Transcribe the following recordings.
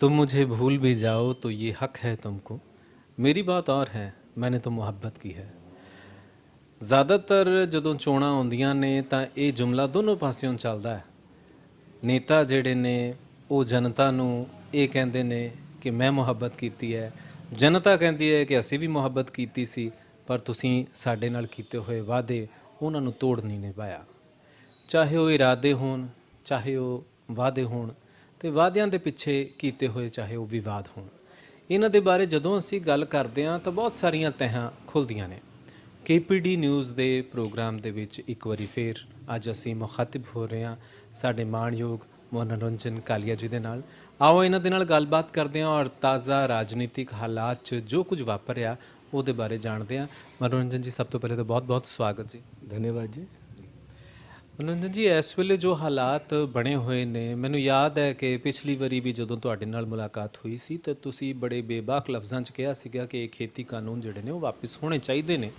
तुम मुझे भूल भी जाओ तो ये हक है तुमको। मेरी बात और है, मैंने तो ਮੁਹੱਬਤ की है। ज़्यादातर ਜਦੋਂ ਚੋਣਾਂ ਆਉਂਦੀਆਂ ਨੇ ਤਾਂ ਇਹ ਜੁਮਲਾ ਦੋਨੋਂ ਪਾਸਿਓਂ ਚੱਲਦਾ ਹੈ। ਨੇਤਾ ਜਿਹੜੇ ਨੇ ਉਹ ਜਨਤਾ ਨੂੰ ਇਹ ਕਹਿੰਦੇ ਨੇ ਕਿ ਮੈਂ ਮੁਹੱਬਤ ਕੀਤੀ ਹੈ, ਜਨਤਾ ਕਹਿੰਦੀ ਹੈ ਕਿ ਅਸੀਂ ਵੀ ਮੁਹੱਬਤ ਕੀਤੀ ਸੀ, ਪਰ ਤੁਸੀਂ ਸਾਡੇ ਨਾਲ ਕੀਤੇ ਹੋਏ ਵਾਅਦੇ ਉਹਨਾਂ ਨੂੰ ਤੋੜ ਨਹੀਂ ਨਿਭਾਇਆ। ਚਾਹੇ ਉਹ ਇਰਾਦੇ ਹੋਣ, ਚਾਹੇ ਉਹ ਵਾਅਦੇ ਹੋਣ, ਤੇ ਵਾਅਦਿਆਂ ਦੇ ਪਿੱਛੇ ਕੀਤੇ ਹੋਏ ਚਾਹੇ ਉਹ ਵਿਵਾਦ ਹੋਣ। ਇਹਨਾਂ ਦੇ ਬਾਰੇ ਜਦੋਂ ਅਸੀਂ ਗੱਲ ਕਰਦੇ ਹਾਂ ਤਾਂ ਬਹੁਤ ਸਾਰੀਆਂ ਤਹਿਾਂ ਖੁੱਲ੍ਹਦੀਆਂ ਨੇ। KPD ਨਿਊਜ਼ ਦੇ ਪ੍ਰੋਗਰਾਮ ਦੇ ਵਿੱਚ ਇੱਕ ਵਾਰੀ ਫੇਰ ਅੱਜ ਅਸੀਂ ਮੁਖਾਤਿਬ ਹੋ ਰਹੇ ਹਾਂ ਸਾਡੇ ਮਾਣਯੋਗ ਮਨੋਰੰਜਨ ਕਾਲੀਆ ਜੀ ਦੇ ਨਾਲ। ਆਓ ਇਹਨਾਂ ਦੇ ਨਾਲ ਗੱਲਬਾਤ ਕਰਦੇ ਹਾਂ ਔਰ ਤਾਜ਼ਾ ਰਾਜਨੀਤਿਕ ਹਾਲਾਤ 'ਚ ਜੋ ਕੁਝ ਵਾਪਰਿਆ ਉਹਦੇ ਬਾਰੇ ਜਾਣਦੇ ਹਾਂ। ਮਨੋਰੰਜਨ ਜੀ, ਸਭ ਤੋਂ ਪਹਿਲੇ ਤਾਂ ਬਹੁਤ ਬਹੁਤ ਸਵਾਗਤ ਜੀ। ਧੰਨਵਾਦ ਜੀ। ਮਨੋਰੰਜਨ ਜੀ, ਇਸ ਵੇਲੇ ਜੋ ਹਾਲਾਤ ਬਣੇ ਹੋਏ ਨੇ, ਮੈਨੂੰ ਯਾਦ ਹੈ ਕਿ ਪਿਛਲੀ ਵਾਰੀ ਵੀ ਜਦੋਂ ਤੁਹਾਡੇ ਨਾਲ ਮੁਲਾਕਾਤ ਹੋਈ ਸੀ ਤਾਂ ਤੁਸੀਂ ਬੜੇ ਬੇਬਾਕ ਲਫ਼ਜ਼ਾਂ 'ਚ ਕਿਹਾ ਸੀਗਾ ਕਿ ਇਹ ਖੇਤੀ ਕਾਨੂੰਨ ਜਿਹੜੇ ਨੇ ਉਹ ਵਾਪਸ ਹੋਣੇ ਚਾਹੀਦੇ ਨੇ,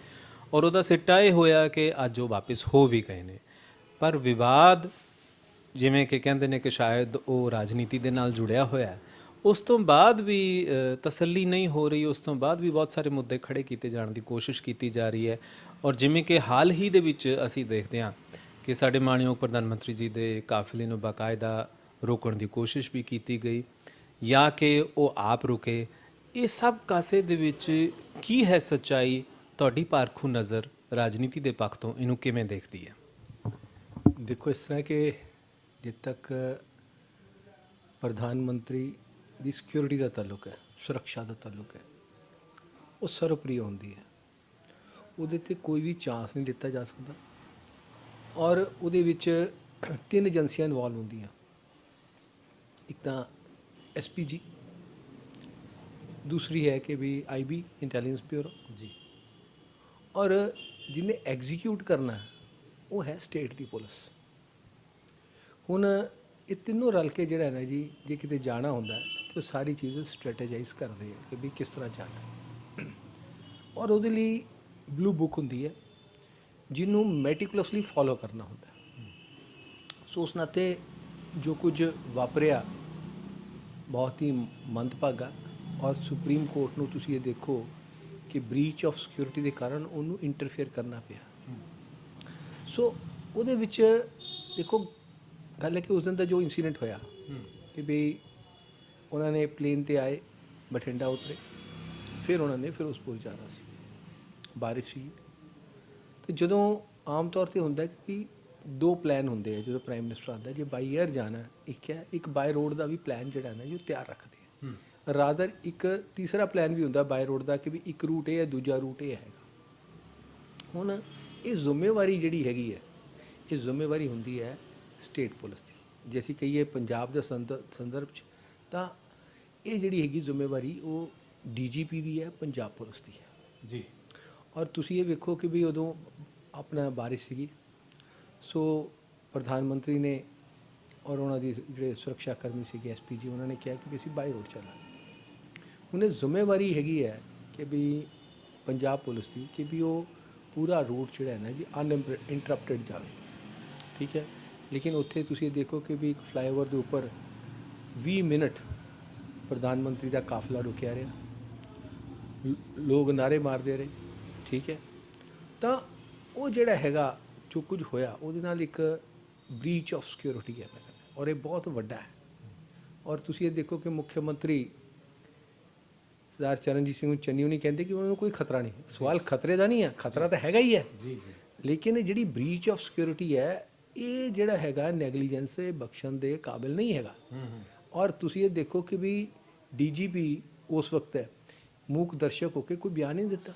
ਔਰ ਉਹਦਾ ਸਿੱਟਾ ਇਹ ਹੋਇਆ ਕਿ ਅੱਜ ਉਹ ਵਾਪਸ ਹੋ ਵੀ ਗਏ ਨੇ। ਪਰ ਵਿਵਾਦ ਜਿਵੇਂ ਕਿ ਕਹਿੰਦੇ ਨੇ ਕਿ ਸ਼ਾਇਦ ਉਹ ਰਾਜਨੀਤੀ ਦੇ ਨਾਲ ਜੁੜਿਆ ਹੋਇਆ ਹੈ, ਉਸ ਤੋਂ ਬਾਅਦ ਵੀ ਤਸੱਲੀ ਨਹੀਂ ਹੋ ਰਹੀ। ਉਸ ਤੋਂ ਬਾਅਦ ਵੀ ਬਹੁਤ ਸਾਰੇ ਮੁੱਦੇ ਖੜੇ ਕੀਤੇ ਜਾਣ ਦੀ ਕੋਸ਼ਿਸ਼ ਕੀਤੀ ਜਾ ਰਹੀ ਹੈ। ਔਰ ਜਿਵੇਂ ਕਿ ਹਾਲ ਹੀ ਦੇ ਵਿੱਚ ਅਸੀਂ ਦੇਖਦੇ ਹਾਂ ਕਿ ਸਾਡੇ ਮਾਣਯੋਗ ਪ੍ਰਧਾਨ ਮੰਤਰੀ ਜੀ ਦੇ ਕਾਫਲੇ ਨੂੰ ਬਾਕਾਇਦਾ ਰੋਕਣ ਦੀ ਕੋਸ਼ਿਸ਼ ਵੀ ਕੀਤੀ ਗਈ ਜਾਂ ਕਿ ਉਹ ਆਪ ਰੁਕੇ। ਇਹ ਸਭ ਕਾਸੇ ਦੇ ਵਿੱਚ ਕੀ ਹੈ ਸੱਚਾਈ? ਤੁਹਾਡੀ ਪਾਰਖੂ ਨਜ਼ਰ ਰਾਜਨੀਤੀ ਦੇ ਪੱਖ ਤੋਂ ਇਹਨੂੰ ਕਿਵੇਂ ਦੇਖਦੀ ਹੈ? ਦੇਖੋ, ਇਸ ਤਰ੍ਹਾਂ ਕਿ ਜਿੱਥੇ ਤੱਕ ਪ੍ਰਧਾਨ ਮੰਤਰੀ ਦੀ ਸਿਕਿਉਰਿਟੀ ਦਾ ਤਾਲੁਕ ਹੈ, ਸੁਰੱਖਿਆ ਦਾ ਤਾਲੁਕ ਹੈ, ਉਹ ਸਰਵਪ੍ਰਿਯ ਹੁੰਦੀ ਹੈ। ਉਹਦੇ 'ਤੇ ਕੋਈ ਵੀ ਚਾਂਸ ਨਹੀਂ ਦਿੱਤਾ ਜਾ ਸਕਦਾ। ਔਰ ਉਹਦੇ ਵਿੱਚ 3 ਏਜੰਸੀਆਂ ਇਨਵੋਲਵ ਹੁੰਦੀਆਂ। ਇੱਕ ਤਾਂ SPG, ਦੂਸਰੀ ਹੈ ਕਿ ਵੀ IB ਇੰਟੈਲੀਜੈਂਸ ਬਿਊਰੋ ਜੀ, ਔਰ ਜਿਹਨੇ ਐਗਜ਼ੀਕਿਊਟ ਕਰਨਾ ਉਹ ਹੈ ਸਟੇਟ ਦੀ ਪੁਲਿਸ। ਹੁਣ ਇਹ ਤਿੰਨੋਂ ਰਲ ਕੇ ਜਿਹੜਾ ਹੈ ਨਾ ਜੀ, ਜੇ ਕਿਤੇ ਜਾਣਾ ਹੁੰਦਾ ਤਾਂ ਉਹ ਸਾਰੀ ਚੀਜ਼ ਸਟ੍ਰੈਟੇਜਾਈਜ਼ ਕਰਦੇ ਆ ਕਿ ਵੀ ਕਿਸ ਤਰ੍ਹਾਂ ਜਾਣਾ। ਔਰ ਉਹਦੇ ਲਈ ਬਲੂ ਬੁੱਕ ਹੁੰਦੀ ਹੈ ਜਿਹਨੂੰ ਮੈਟੀਕੂਲਸਲੀ ਫੋਲੋ ਕਰਨਾ ਹੁੰਦਾ। ਸੋ ਉਸ ਨਾਤੇ ਜੋ ਕੁਝ ਵਾਪਰਿਆ ਬਹੁਤ ਹੀ ਮੰਦਭਾਗਾ। ਔਰ ਸੁਪਰੀਮ ਕੋਰਟ ਨੂੰ ਤੁਸੀਂ ਇਹ ਦੇਖੋ ਕਿ ਬ੍ਰੀਚ ਆਫ ਸਿਕਿਉਰਿਟੀ ਦੇ ਕਾਰਨ ਉਹਨੂੰ ਇੰਟਰਫੇਅਰ ਕਰਨਾ ਪਿਆ। ਸੋ ਉਹਦੇ ਵਿੱਚ ਦੇਖੋ ਗੱਲ ਹੈ ਕਿ ਉਸ ਦਿਨ ਦਾ ਜੋ ਇਨਸੀਡੈਂਟ ਹੋਇਆ ਕਿ ਵੀ ਉਹਨਾਂ ਨੇ ਪਲੇਨ 'ਤੇ ਆਏ, ਬਠਿੰਡਾ ਉਤਰੇ, ਫਿਰ ਉਹਨਾਂ ਨੇ ਫਿਰੋਜ਼ਪੁਰ ਜਾਣਾ ਸੀ, ਬਾਰਿਸ਼ ਸੀ। ਅਤੇ ਜਦੋਂ ਆਮ ਤੌਰ 'ਤੇ ਹੁੰਦਾ ਕਿ 2 ਪਲਾਨ ਹੁੰਦੇ ਆ ਜਦੋਂ ਪ੍ਰਾਈਮ ਮਿਨਿਸਟਰ ਆਉਂਦਾ। ਜੇ ਬਾਈ ਏਅਰ ਜਾਣਾ ਇੱਕ ਹੈ, ਇੱਕ ਬਾਏ ਰੋਡ ਦਾ ਵੀ ਪਲਾਨ ਜਿਹੜਾ ਨਾ ਜੀ ਉਹ ਤਿਆਰ ਰੱਖਦੇ ਆ। ਰਾਦਰ ਇੱਕ ਤੀਸਰਾ ਪਲਾਨ ਵੀ ਹੁੰਦਾ ਬਾਏ ਰੋਡ ਦਾ ਕਿ ਵੀ ਇੱਕ ਰੂਟ ਇਹ ਹੈ, ਦੂਜਾ ਰੂਟ ਇਹ ਹੈਗਾ। ਹੁਣ ਇਹ ਜ਼ਿੰਮੇਵਾਰੀ ਜਿਹੜੀ ਹੈਗੀ ਹੈ, ਇਹ ਜ਼ਿੰਮੇਵਾਰੀ ਹੁੰਦੀ ਹੈ ਸਟੇਟ ਪੁਲਿਸ ਦੀ। ਜੇ ਅਸੀਂ ਕਹੀਏ ਪੰਜਾਬ ਦੇ ਸੰਦਰਭ 'ਚ ਤਾਂ ਇਹ ਜਿਹੜੀ ਹੈਗੀ ਜ਼ਿੰਮੇਵਾਰੀ ਉਹ DGP ਦੀ ਹੈ, ਪੰਜਾਬ ਪੁਲਿਸ ਦੀ ਹੈ ਜੀ। ਔਰ ਤੁਸੀਂ ਇਹ ਵੇਖੋ ਕਿ ਵੀ ਉਦੋਂ ਆਪਣਾ ਬਾਰਿਸ਼ ਸੀਗੀ, ਸੋ ਪ੍ਰਧਾਨ ਮੰਤਰੀ ਨੇ ਔਰ ਉਹਨਾਂ ਦੀ ਜਿਹੜੇ ਸੁਰੱਖਿਆ ਕਰਮੀ ਸੀਗੇ SPG, ਉਹਨਾਂ ਨੇ ਕਿਹਾ ਕਿ ਵੀ ਅਸੀਂ ਬਾਈ ਰੋਡ ਚੱਲਾਂਗੇ। ਹੁਣ ਇਹ ਜ਼ਿੰਮੇਵਾਰੀ ਹੈਗੀ ਹੈ ਕਿ ਵੀ ਪੰਜਾਬ ਪੁਲਿਸ ਦੀ ਕਿ ਵੀ ਉਹ ਪੂਰਾ ਰੂਟ ਜਿਹੜਾ ਹੈ ਨਾ ਜੀ ਅਨਇੰਟਰਪਟਡ ਜਾਵੇ, ਠੀਕ ਹੈ। ਲੇਕਿਨ ਉੱਥੇ ਤੁਸੀਂ ਇਹ ਦੇਖੋ ਕਿ ਵੀ ਇੱਕ ਫਲਾਈਓਵਰ ਦੇ ਉੱਪਰ 20 ਮਿੰਟ ਪ੍ਰਧਾਨ ਮੰਤਰੀ ਦਾ ਕਾਫਲਾ ਰੁਕਿਆ ਰਿਹਾ, ਲੋਕ ਨਾਅਰੇ ਮਾਰਦੇ ਰਹੇ, ਠੀਕ ਹੈ। ਤਾਂ ਉਹ ਜਿਹੜਾ ਹੈਗਾ ਜੋ ਕੁਝ ਹੋਇਆ ਉਹਦੇ ਨਾਲ ਇੱਕ ਬ੍ਰੀਚ ਆਫ ਸਿਕਿਉਰਿਟੀ ਹੈ ਮੈਂ ਕਹਿੰਦਾ, ਔਰ ਇਹ ਬਹੁਤ ਵੱਡਾ ਹੈ। ਔਰ ਤੁਸੀਂ ਇਹ ਦੇਖੋ ਕਿ ਮੁੱਖ ਮੰਤਰੀ ਸਰਦਾਰ ਚਰਨਜੀਤ ਸਿੰਘ ਚੰਨੀ ਨਹੀਂ ਕਹਿੰਦੇ ਕਿ ਉਹਨਾਂ ਨੂੰ ਕੋਈ ਖਤਰਾ ਨਹੀਂ। ਸਵਾਲ ਖਤਰੇ ਦਾ ਨਹੀਂ ਹੈ, ਖਤਰਾ ਤਾਂ ਹੈਗਾ ਹੀ ਹੈ ਜੀ, ਲੇਕਿਨ ਇਹ ਜਿਹੜੀ ਬ੍ਰੀਚ ਆਫ ਸਿਕਿਉਰਿਟੀ ਹੈ ਇਹ ਜਿਹੜਾ ਹੈਗਾ ਨੈਗਲੀਜੈਂਸ ਬਖਸ਼ਣ ਦੇ ਕਾਬਿਲ ਨਹੀਂ ਹੈਗਾ। ਔਰ ਤੁਸੀਂ ਇਹ ਦੇਖੋ ਕਿ ਵੀ DGP ਉਸ ਵਕਤ ਹੈ ਮੂਕ ਦਰਸ਼ਕ ਹੋ ਕੇ ਕੋਈ ਬਿਆਨ ਨਹੀਂ ਦਿੱਤਾ,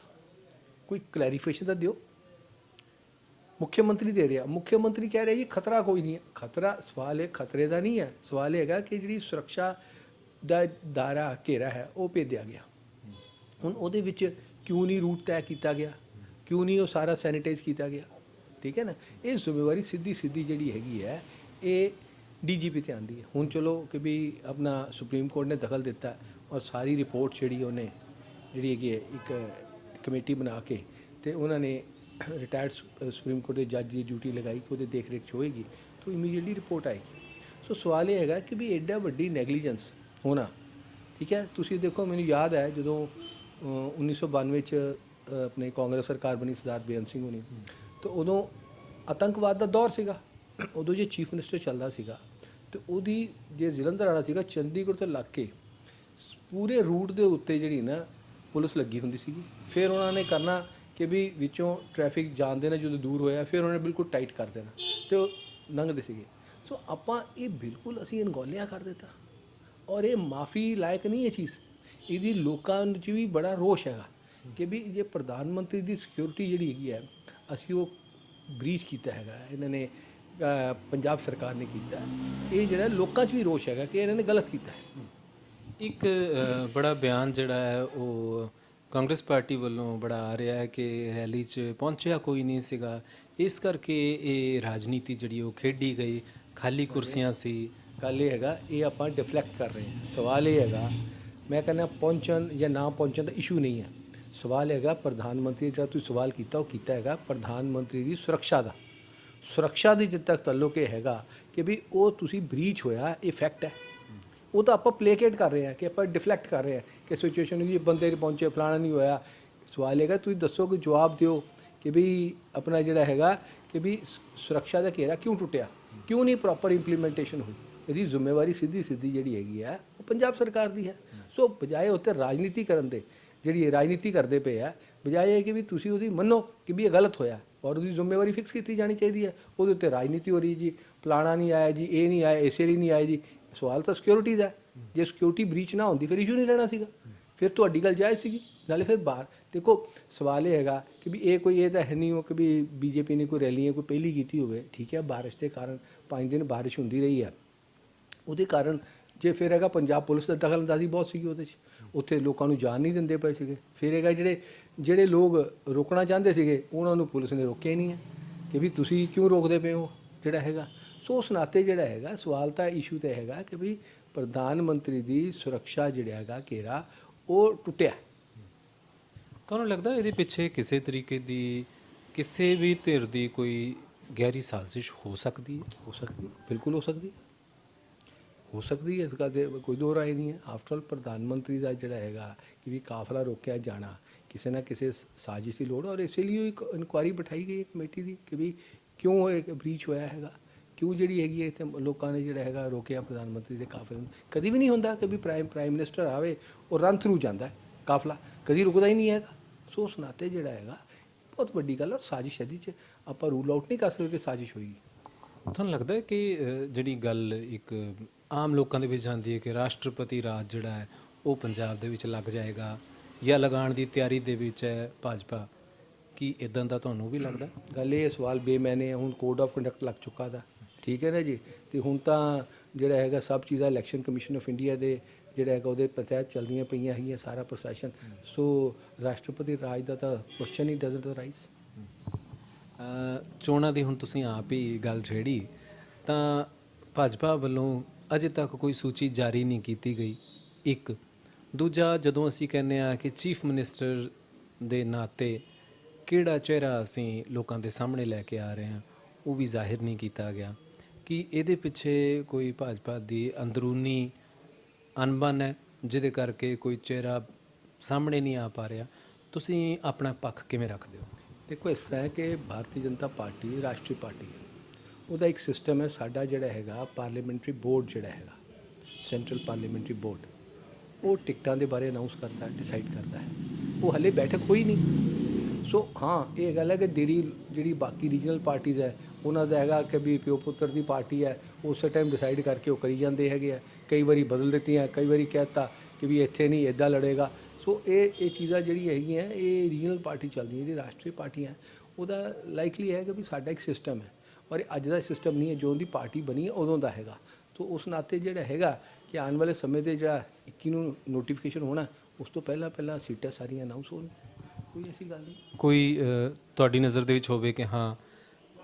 ਕੋਈ ਕਲੈਰੀਫਿਕੇਸ਼ਨ ਤਾਂ ਦਿਓ। ਮੁੱਖ ਮੰਤਰੀ ਦੇ ਰਿਹਾ, ਮੁੱਖ ਮੰਤਰੀ ਕਹਿ ਰਿਹਾ ਜੀ ਖਤਰਾ ਕੋਈ ਨਹੀਂ ਹੈ। ਖਤਰਾ ਸਵਾਲ ਇਹ ਖਤਰੇ ਦਾ ਨਹੀਂ ਹੈ, ਸਵਾਲ ਇਹ ਹੈਗਾ ਕਿ ਜਿਹੜੀ ਸੁਰੱਖਿਆ ਦਾ ਦਾਇਰਾ ਘੇਰਾ ਹੈ ਉਹ ਭੇਜਿਆ ਗਿਆ। ਹੁਣ ਉਹਦੇ ਵਿੱਚ ਕਿਉਂ ਨਹੀਂ ਰੂਟ ਤੈਅ ਕੀਤਾ ਗਿਆ, ਕਿਉਂ ਨਹੀਂ ਉਹ ਸਾਰਾ ਸੈਨੀਟਾਈਜ਼ ਕੀਤਾ ਗਿਆ, ਠੀਕ ਹੈ ਨਾ। ਇਹ ਜ਼ਿੰਮੇਵਾਰੀ ਸਿੱਧੀ ਜਿਹੜੀ ਹੈਗੀ ਹੈ ਇਹ DGP 'ਤੇ ਆਉਂਦੀ ਹੈ। ਹੁਣ ਚਲੋ ਕਿ ਵੀ ਆਪਣਾ ਸੁਪਰੀਮ ਕੋਰਟ ਨੇ ਦਖਲ ਦਿੱਤਾ ਔਰ ਸਾਰੀ ਰਿਪੋਰਟ ਜਿਹੜੀ ਉਹਨੇ ਜਿਹੜੀ ਹੈਗੀ ਹੈ ਇੱਕ ਕਮੇਟੀ ਬਣਾ ਕੇ ਅਤੇ ਉਹਨਾਂ ਨੇ ਰਿਟਾਇਰਡ ਸੁਪਰੀਮ ਕੋਰਟ ਦੇ ਜੱਜ ਦੀ ਡਿਊਟੀ ਲਗਾਈ ਕਿ ਉਹਦੇ ਦੇਖ ਰੇਖ 'ਚ ਹੋਏਗੀ ਤਾਂ ਇਮੀਡੀਏਟਲੀ ਰਿਪੋਰਟ ਆਏਗੀ। ਸੋ ਸਵਾਲ ਇਹ ਹੈਗਾ ਕਿ ਵੀ ਐਡਾ ਵੱਡੀ ਨੈਗਲੀਜੈਂਸ ਹੋਣਾ ਠੀਕ ਹੈ। ਤੁਸੀਂ ਦੇਖੋ ਮੈਨੂੰ ਯਾਦ ਹੈ ਜਦੋਂ 1992 ਚ ਆਪਣੇ ਕਾਂਗਰਸ ਸਰਕਾਰ ਬਣੀ ਸਰਦਾਰ ਬੇਅੰਤ ਸਿੰਘ ਹੋਣੀ, ਤਾਂ ਉਦੋਂ ਆਤੰਕਵਾਦ ਦਾ ਦੌਰ ਸੀਗਾ। ਉਦੋਂ ਜੇ ਚੀਫ ਮਿਨਿਸਟਰ ਚੱਲਦਾ ਸੀਗਾ ਤੇ ਉਹਦੀ ਜੇ ਜਲੰਧਰ ਆਉਣਾ ਸੀਗਾ, ਚੰਡੀਗੜ੍ਹ ਤੋਂ ਲੱਗ ਕੇ ਪੂਰੇ ਰੂਟ ਦੇ ਉੱਤੇ ਜਿਹੜੀ ਨਾ ਪੁਲਿਸ ਲੱਗੀ ਹੁੰਦੀ ਸੀਗੀ। ਫਿਰ ਉਹਨਾਂ ਨੇ ਕਰਨਾ ਕਿ ਵੀ ਵਿੱਚੋਂ ਟ੍ਰੈਫਿਕ ਜਾਣ ਦੇਣਾ, ਜਦੋਂ ਦੂਰ ਹੋਇਆ ਫਿਰ ਉਹਨਾਂ ਨੇ ਬਿਲਕੁਲ ਟਾਈਟ ਕਰ ਦੇਣਾ ਤੇ ਉਹ ਲੰਘਦੇ ਸੀਗੇ। ਸੋ ਆਪਾਂ ਇਹ ਬਿਲਕੁਲ ਅਸੀਂ ਅਣਗੌਲਿਆ ਕਰ ਦਿੱਤਾ, ਔਰ ਇਹ ਮਾਫੀ ਲਾਇਕ ਨਹੀਂ ਇਹ ਚੀਜ਼। ਇਹਦੀ ਲੋਕਾਂ 'ਚ ਵੀ ਬੜਾ ਰੋਸ਼ ਹੈਗਾ ਕਿ ਵੀ ਜੇ ਪ੍ਰਧਾਨ ਮੰਤਰੀ ਦੀ ਸਿਕਿਉਰਿਟੀ ਜਿਹੜੀ ਹੈਗੀ ਹੈ, ਅਸੀਂ ਉਹ ਬ੍ਰੀਚ ਕੀਤਾ ਹੈਗਾ, ਇਹਨਾਂ ਨੇ ਪੰਜਾਬ ਸਰਕਾਰ ਨੇ ਕੀਤਾ। ਇਹ ਜਿਹੜਾ ਲੋਕਾਂ 'ਚ ਵੀ ਰੋਸ਼ ਹੈਗਾ ਕਿ ਇਹਨਾਂ ਨੇ ਗਲਤ ਕੀਤਾ ਹੈ। ਇੱਕ ਬੜਾ ਬਿਆਨ ਜਿਹੜਾ ਹੈ ਉਹ ਕਾਂਗਰਸ ਪਾਰਟੀ ਵੱਲੋਂ ਬੜਾ ਆ ਰਿਹਾ ਹੈ ਕਿ ਰੈਲੀ 'ਚ ਪਹੁੰਚਿਆ ਕੋਈ ਨਹੀਂ ਸੀਗਾ, ਇਸ ਕਰਕੇ ਇਹ ਰਾਜਨੀਤੀ ਜਿਹੜੀ ਉਹ ਖੇਡੀ ਗਈ, ਖਾਲੀ ਕੁਰਸੀਆਂ ਸੀ। ਗੱਲ ਇਹ ਹੈਗਾ, ਇਹ ਆਪਾਂ ਡਿਫਲੈਕਟ ਕਰ ਰਹੇ ਹਾਂ। ਸਵਾਲ ਇਹ ਹੈਗਾ, ਮੈਂ ਕਹਿੰਦਾ ਪਹੁੰਚਣ ਜਾਂ ਨਾ ਪਹੁੰਚਣ ਦਾ ਇਸ਼ੂ ਨਹੀਂ ਹੈ। ਸਵਾਲ ਹੈਗਾ ਪ੍ਰਧਾਨ ਮੰਤਰੀ, ਜਿਹੜਾ ਤੁਸੀਂ ਸਵਾਲ ਕੀਤਾ ਉਹ ਕੀਤਾ ਹੈਗਾ ਪ੍ਰਧਾਨ ਮੰਤਰੀ ਦੀ ਸੁਰੱਖਿਆ ਦਾ। ਸੁਰੱਖਿਆ ਦੀ ਜਿੱਦ ਤੱਕ ਤਾਲੁਕ ਇਹ ਹੈਗਾ ਕਿ ਵੀ ਉਹ ਤੁਸੀਂ ਬ੍ਰੀਚ ਹੋਇਆ, ਇਹ ਫੈਕਟ ਹੈ। ਉਹ ਤਾਂ ਆਪਾਂ ਪਲੇਕੇਟ ਕਰ ਰਹੇ ਹਾਂ ਕਿ ਆਪਾਂ ਡਿਫਲੈਕਟ ਕਰ ਰਹੇ ਹਾਂ ਕਿ ਸਿਚੁਏਸ਼ਨ ਵੀ ਬੰਦੇ ਨਹੀਂ ਪਹੁੰਚੇ, ਫਲਾਣਾ ਨਹੀਂ ਹੋਇਆ। ਸਵਾਲ ਹੈਗਾ ਤੁਸੀਂ ਦੱਸੋ ਕਿ ਜਵਾਬ ਦਿਓ ਕਿ ਵੀ ਆਪਣਾ ਜਿਹੜਾ ਹੈਗਾ ਕਿ ਵੀ ਸੁਰੱਖਿਆ ਦਾ ਘੇਰਾ ਕਿਉਂ ਟੁੱਟਿਆ, ਕਿਉਂ ਨਹੀਂ ਪ੍ਰੋਪਰ ਇੰਪਲੀਮੈਂਟੇਸ਼ਨ ਹੋਈ। ਇਹਦੀ ਜ਼ਿੰਮੇਵਾਰੀ ਸਿੱਧੀ ਜਿਹੜੀ ਹੈਗੀ ਹੈ ਉਹ ਪੰਜਾਬ ਸਰਕਾਰ ਦੀ ਹੈ। ਸੋ ਬਜਾਏ ਉੱਤੇ ਰਾਜਨੀਤੀ ਕਰਨ ਦੇ, ਜਿਹੜੀ ਰਾਜਨੀਤੀ ਕਰਦੇ ਪਏ ਆ, ਬਜਾਏ ਕਿ ਵੀ ਤੁਸੀਂ ਉਹਦੀ ਮੰਨੋ ਕਿ ਵੀ ਇਹ ਗਲਤ ਹੋਇਆ ਔਰ ਉਹਦੀ ਜ਼ਿੰਮੇਵਾਰੀ ਫਿਕਸ ਕੀਤੀ ਜਾਣੀ ਚਾਹੀਦੀ ਹੈ। ਉਹਦੇ ਉੱਤੇ ਰਾਜਨੀਤੀ ਹੋ ਰਹੀ ਜੀ, ਫਲਾਣਾ ਨਹੀਂ ਆਇਆ ਜੀ, ਇਹ ਨਹੀਂ ਆਇਆ, ਇਸੇ ਲਈ ਨਹੀਂ ਆਇਆ ਜੀ। ਸਵਾਲ ਤਾਂ ਸਿਕਿਉਰਿਟੀ ਦਾ। ਜੇ ਸਿਕਿਉਰਿਟੀ ਬ੍ਰੀਚ ਨਾ ਹੁੰਦੀ ਫਿਰ ਇਸ਼ੂ ਨਹੀਂ ਰਹਿਣਾ ਸੀਗਾ, ਫਿਰ ਤੁਹਾਡੀ ਗੱਲ ਜਾਇਜ਼ ਸੀਗੀ। ਨਾਲੇ ਫਿਰ ਬਾਹਰ ਦੇਖੋ, ਸਵਾਲ ਇਹ ਹੈਗਾ ਕਿ ਵੀ ਇਹ ਕੋਈ ਇਹ ਤਾਂ ਹੈ ਨਹੀਂ ਹੋ ਕਿ ਵੀ ਬੀਜੇਪੀ ਨੇ ਕੋਈ ਰੈਲੀਆਂ ਕੋਈ ਪਹਿਲੀ ਕੀਤੀ ਹੋਵੇ। ਠੀਕ ਹੈ, ਬਾਰਿਸ਼ ਦੇ ਕਾਰਨ 5 ਦਿਨ ਬਾਰਿਸ਼ ਹੁੰਦੀ ਰਹੀ ਹੈ, ਉਹਦੇ ਕਾਰਨ ਜੇ ਫਿਰ ਹੈਗਾ ਪੰਜਾਬ ਪੁਲਿਸ ਦਾ ਦਖਲਅੰਦਾਜ਼ੀ ਬਹੁਤ ਸੀਗੀ ਉਹਦੇ 'ਚ, ਉੱਥੇ ਲੋਕਾਂ ਨੂੰ ਜਾਣ ਨਹੀਂ ਦਿੰਦੇ ਪਏ ਸੀਗੇ। ਫਿਰ ਹੈਗਾ ਜਿਹੜੇ ਲੋਕ ਰੋਕਣਾ ਚਾਹੁੰਦੇ ਸੀਗੇ ਉਹਨਾਂ ਨੂੰ ਪੁਲਿਸ ਨੇ ਰੋਕਿਆ ਹੀ ਨਹੀਂ ਹੈ ਕਿ ਵੀ ਤੁਸੀਂ ਕਿਉਂ ਰੋਕਦੇ ਪਏ ਹੋ ਜਿਹੜਾ ਹੈਗਾ। ਸੋ ਉਸ ਨਾਤੇ ਜਿਹੜਾ ਹੈਗਾ ਸਵਾਲ ਤਾਂ ਇਸ਼ੂ ਤਾਂ ਹੈਗਾ ਕਿ ਵੀ ਪ੍ਰਧਾਨ ਮੰਤਰੀ ਦੀ ਸੁਰੱਖਿਆ ਜਿਹੜਾ ਹੈਗਾ ਘੇਰਾ ਉਹ ਟੁੱਟਿਆ। ਤੁਹਾਨੂੰ ਲੱਗਦਾ ਇਹਦੇ ਪਿੱਛੇ ਕਿਸੇ ਤਰੀਕੇ ਦੀ ਕਿਸੇ ਵੀ ਧਿਰ ਦੀ ਕੋਈ ਗਹਿਰੀ ਸਾਜ਼ਿਸ਼ ਹੋ ਸਕਦੀ ਹੈ? ਹੋ ਸਕਦੀ ਹੈ, ਬਿਲਕੁਲ ਹੋ ਸਕਦੀ ਹੈ, ਹੋ ਸਕਦੀ ਹੈ, ਇਸ ਗੱਲ ਦੇ ਕੋਈ ਦੋ ਰਾਏ ਨਹੀਂ ਹੈ। ਆਫਟਰ ਆਲ ਪ੍ਰਧਾਨ ਮੰਤਰੀ ਦਾ ਜਿਹੜਾ ਹੈਗਾ ਕਿ ਵੀ ਕਾਫਲਾ ਰੋਕਿਆ ਜਾਣਾ ਕਿਸੇ ਨਾ ਕਿਸੇ ਸਾਜ਼ਿਸ਼ ਦੀ ਲੋੜ, ਔਰ ਇਸੇ ਲਈ ਇੱਕ ਇਨਕੁਆਇਰੀ ਬਿਠਾਈ ਗਈ ਹੈ ਕਮੇਟੀ ਦੀ ਕਿ ਵੀ ਕਿਉਂ ਇਹ ਬ੍ਰੀਚ ਹੋਇਆ ਹੈਗਾ, ਕਿਉਂ ਜਿਹੜੀ ਹੈਗੀ ਹੈ ਇੱਥੇ ਲੋਕਾਂ ਨੇ ਜਿਹੜਾ ਹੈਗਾ ਰੋਕਿਆ ਪ੍ਰਧਾਨ ਮੰਤਰੀ ਦੇ ਕਾਫਲੇ ਨੂੰ। ਕਦੀ ਵੀ ਨਹੀਂ ਹੁੰਦਾ ਕਿ ਵੀ ਪ੍ਰਾਈਮ ਮਿਨਿਸਟਰ ਆਵੇ ਉਹ ਰਨ ਥਰੂ ਜਾਂਦਾ ਕਾਫਲਾ, ਕਦੀ ਰੁਕਦਾ ਹੀ ਨਹੀਂ ਹੈਗਾ। ਸੋ ਉਸ ਨਾਤੇ ਜਿਹੜਾ ਹੈਗਾ ਬਹੁਤ ਵੱਡੀ ਗੱਲ, ਔਰ ਸਾਜ਼ਿਸ਼ ਇਹਦੇ 'ਚ ਆਪਾਂ ਰੂਲ ਆਊਟ ਨਹੀਂ ਕਰ ਸਕਦੇ ਕਿ ਸਾਜ਼ਿਸ਼ ਹੋਈ। ਤੁਹਾਨੂੰ ਲੱਗਦਾ ਹੈ ਕਿ ਜਿਹੜੀ ਗੱਲ ਇੱਕ ਆਮ ਲੋਕਾਂ ਦੇ ਵਿੱਚ ਜਾਂਦੀ ਹੈ ਕਿ ਰਾਸ਼ਟਰਪਤੀ ਰਾਜ ਜਿਹੜਾ ਹੈ ਉਹ ਪੰਜਾਬ ਦੇ ਵਿੱਚ ਲੱਗ ਜਾਏਗਾ ਜਾਂ ਲਗਾਉਣ ਦੀ ਤਿਆਰੀ ਦੇ ਵਿੱਚ ਹੈ ਭਾਜਪਾ, ਕੀ ਇਦਾਂ ਦਾ ਤੁਹਾਨੂੰ ਵੀ ਲੱਗਦਾ? ਗੱਲ ਇਹ ਸਵਾਲ ਬੇਮੈਨੇ ਹੈ। ਹੁਣ ਕੋਡ ਆਫ ਕੰਡਕਟ ਲੱਗ ਚੁੱਕਾ ਦਾ, ਠੀਕ ਹੈ ਨਾ ਜੀ, ਅਤੇ ਹੁਣ ਤਾਂ ਜਿਹੜਾ ਹੈਗਾ ਸਭ ਚੀਜ਼ਾਂ ਇਲੈਕਸ਼ਨ ਕਮਿਸ਼ਨ ਆਫ ਇੰਡੀਆ ਦੇ ਜਿਹੜਾ ਹੈਗਾ ਉਹਦੇ ਤਹਿਤ ਚੱਲਦੀਆਂ ਪਈਆਂ ਹੈਗੀਆਂ ਸਾਰਾ ਪ੍ਰੋਸੈਸ਼ਨ। ਸੋ ਰਾਸ਼ਟਰਪਤੀ ਰਾਜ ਦਾ ਤਾਂ ਕੁਐਸਚਨ ਹੀ ਡਜ਼ਨਟ ਰਾਈਜ਼। ਚੋਣਾਂ ਦੀ ਹੁਣ ਤੁਸੀਂ ਆਪ ਹੀ ਗੱਲ ਛੇੜੀ, ਤਾਂ ਭਾਜਪਾ ਵੱਲੋਂ ਅਜੇ ਤੱਕ ਕੋਈ ਸੂਚੀ ਜਾਰੀ ਨਹੀਂ ਕੀਤੀ ਗਈ। ਇੱਕ ਦੂਜਾ, ਜਦੋਂ ਅਸੀਂ ਕਹਿੰਦੇ ਹਾਂ ਕਿ ਚੀਫ ਮਿਨਿਸਟਰ ਦੇ ਨਾਤੇ ਕਿਹੜਾ ਚਿਹਰਾ ਅਸੀਂ ਲੋਕਾਂ ਦੇ ਸਾਹਮਣੇ ਲੈ ਕੇ ਆ ਰਹੇ ਹਾਂ ਉਹ ਵੀ ਜ਼ਾਹਿਰ ਨਹੀਂ ਕੀਤਾ ਗਿਆ। ਕਿ ਇਹਦੇ ਪਿੱਛੇ ਕੋਈ ਭਾਜਪਾ ਦੀ ਅੰਦਰੂਨੀ ਅਣਬਣ ਹੈ ਜਿਹਦੇ ਕਰਕੇ ਕੋਈ ਚਿਹਰਾ ਸਾਹਮਣੇ ਨਹੀਂ ਆ ਪਾ ਰਿਹਾ? ਤੁਸੀਂ ਆਪਣਾ ਪੱਖ ਕਿਵੇਂ ਰੱਖਦੇ ਹੋ? ਦੇਖੋ, ਇਸ ਤਰ੍ਹਾਂ ਹੈ ਕਿ ਭਾਰਤੀ ਜਨਤਾ ਪਾਰਟੀ ਰਾਸ਼ਟਰੀ ਪਾਰਟੀ ਹੈ, ਉਹਦਾ ਇੱਕ ਸਿਸਟਮ ਹੈ। ਸਾਡਾ ਜਿਹੜਾ ਹੈਗਾ ਪਾਰਲੀਮੈਂਟਰੀ ਬੋਰਡ ਜਿਹੜਾ ਹੈਗਾ, ਸੈਂਟਰਲ ਪਾਰਲੀਮੈਂਟਰੀ ਬੋਰਡ, ਉਹ ਟਿਕਟਾਂ ਦੇ ਬਾਰੇ ਅਨਾਉਂਸ ਕਰਦਾ, ਡਿਸਾਈਡ ਕਰਦਾ ਹੈ। ਉਹ ਹਲੇ ਬੈਠਕ ਹੋਈ ਨਹੀਂ। ਸੋ ਹਾਂ, ਇਹ ਗੱਲ ਹੈ ਕਿ ਜਿਹੜੀ ਬਾਕੀ ਰੀਜਨਲ ਪਾਰਟੀਜ਼ ਹੈ ਉਹਨਾਂ ਦਾ ਹੈਗਾ ਕਿ ਵੀ ਪਿਓ ਪੁੱਤਰ ਦੀ ਪਾਰਟੀ ਹੈ, ਉਸੇ ਟਾਈਮ ਡਿਸਾਈਡ ਕਰਕੇ ਉਹ ਕਰੀ ਜਾਂਦੇ ਹੈਗੇ ਆ। ਕਈ ਵਾਰੀ ਬਦਲ ਦਿੱਤੀਆਂ, ਕਈ ਵਾਰੀ ਕਹਿ ਦਿੱਤਾ ਕਿ ਵੀ ਇੱਥੇ ਨਹੀਂ ਇੱਦਾਂ ਲੜੇਗਾ। ਸੋ ਇਹ ਚੀਜ਼ਾਂ ਜਿਹੜੀਆਂ ਹੈਗੀਆਂ ਇਹ ਰੀਜਨਲ ਪਾਰਟੀ ਚੱਲਦੀਆਂ, ਜਿਹੜੀ ਰਾਸ਼ਟਰੀ ਪਾਰਟੀਆਂ ਉਹਦਾ ਲਾਈਕਲੀ ਹੈ ਕਿ ਵੀ ਸਾਡਾ ਇੱਕ ਸਿਸਟਮ ਹੈ, ਔਰ ਅੱਜ ਦਾ ਸਿਸਟਮ ਨਹੀਂ ਹੈ, ਜੋ ਉਹਦੀ ਪਾਰਟੀ ਬਣੀ ਹੈ ਉਦੋਂ ਦਾ ਹੈਗਾ। ਸੋ ਉਸ ਨਾਤੇ ਜਿਹੜਾ ਹੈਗਾ ਕਿ ਆਉਣ ਵਾਲੇ ਸਮੇਂ 'ਤੇ ਜਿਹੜਾ 21 ਨੂੰ ਨੋਟੀਫਿਕੇਸ਼ਨ ਹੋਣਾ, ਉਸ ਤੋਂ ਪਹਿਲਾਂ ਸੀਟਾਂ ਸਾਰੀਆਂ ਅਨਾਊਂਸ ਹੋਣ, ਕੋਈ ਐਸੀ ਗੱਲ ਨਹੀਂ। ਕੋਈ ਤੁਹਾਡੀ ਨਜ਼ਰ ਦੇ ਵਿੱਚ ਹੋਵੇ ਕਿ ਹਾਂ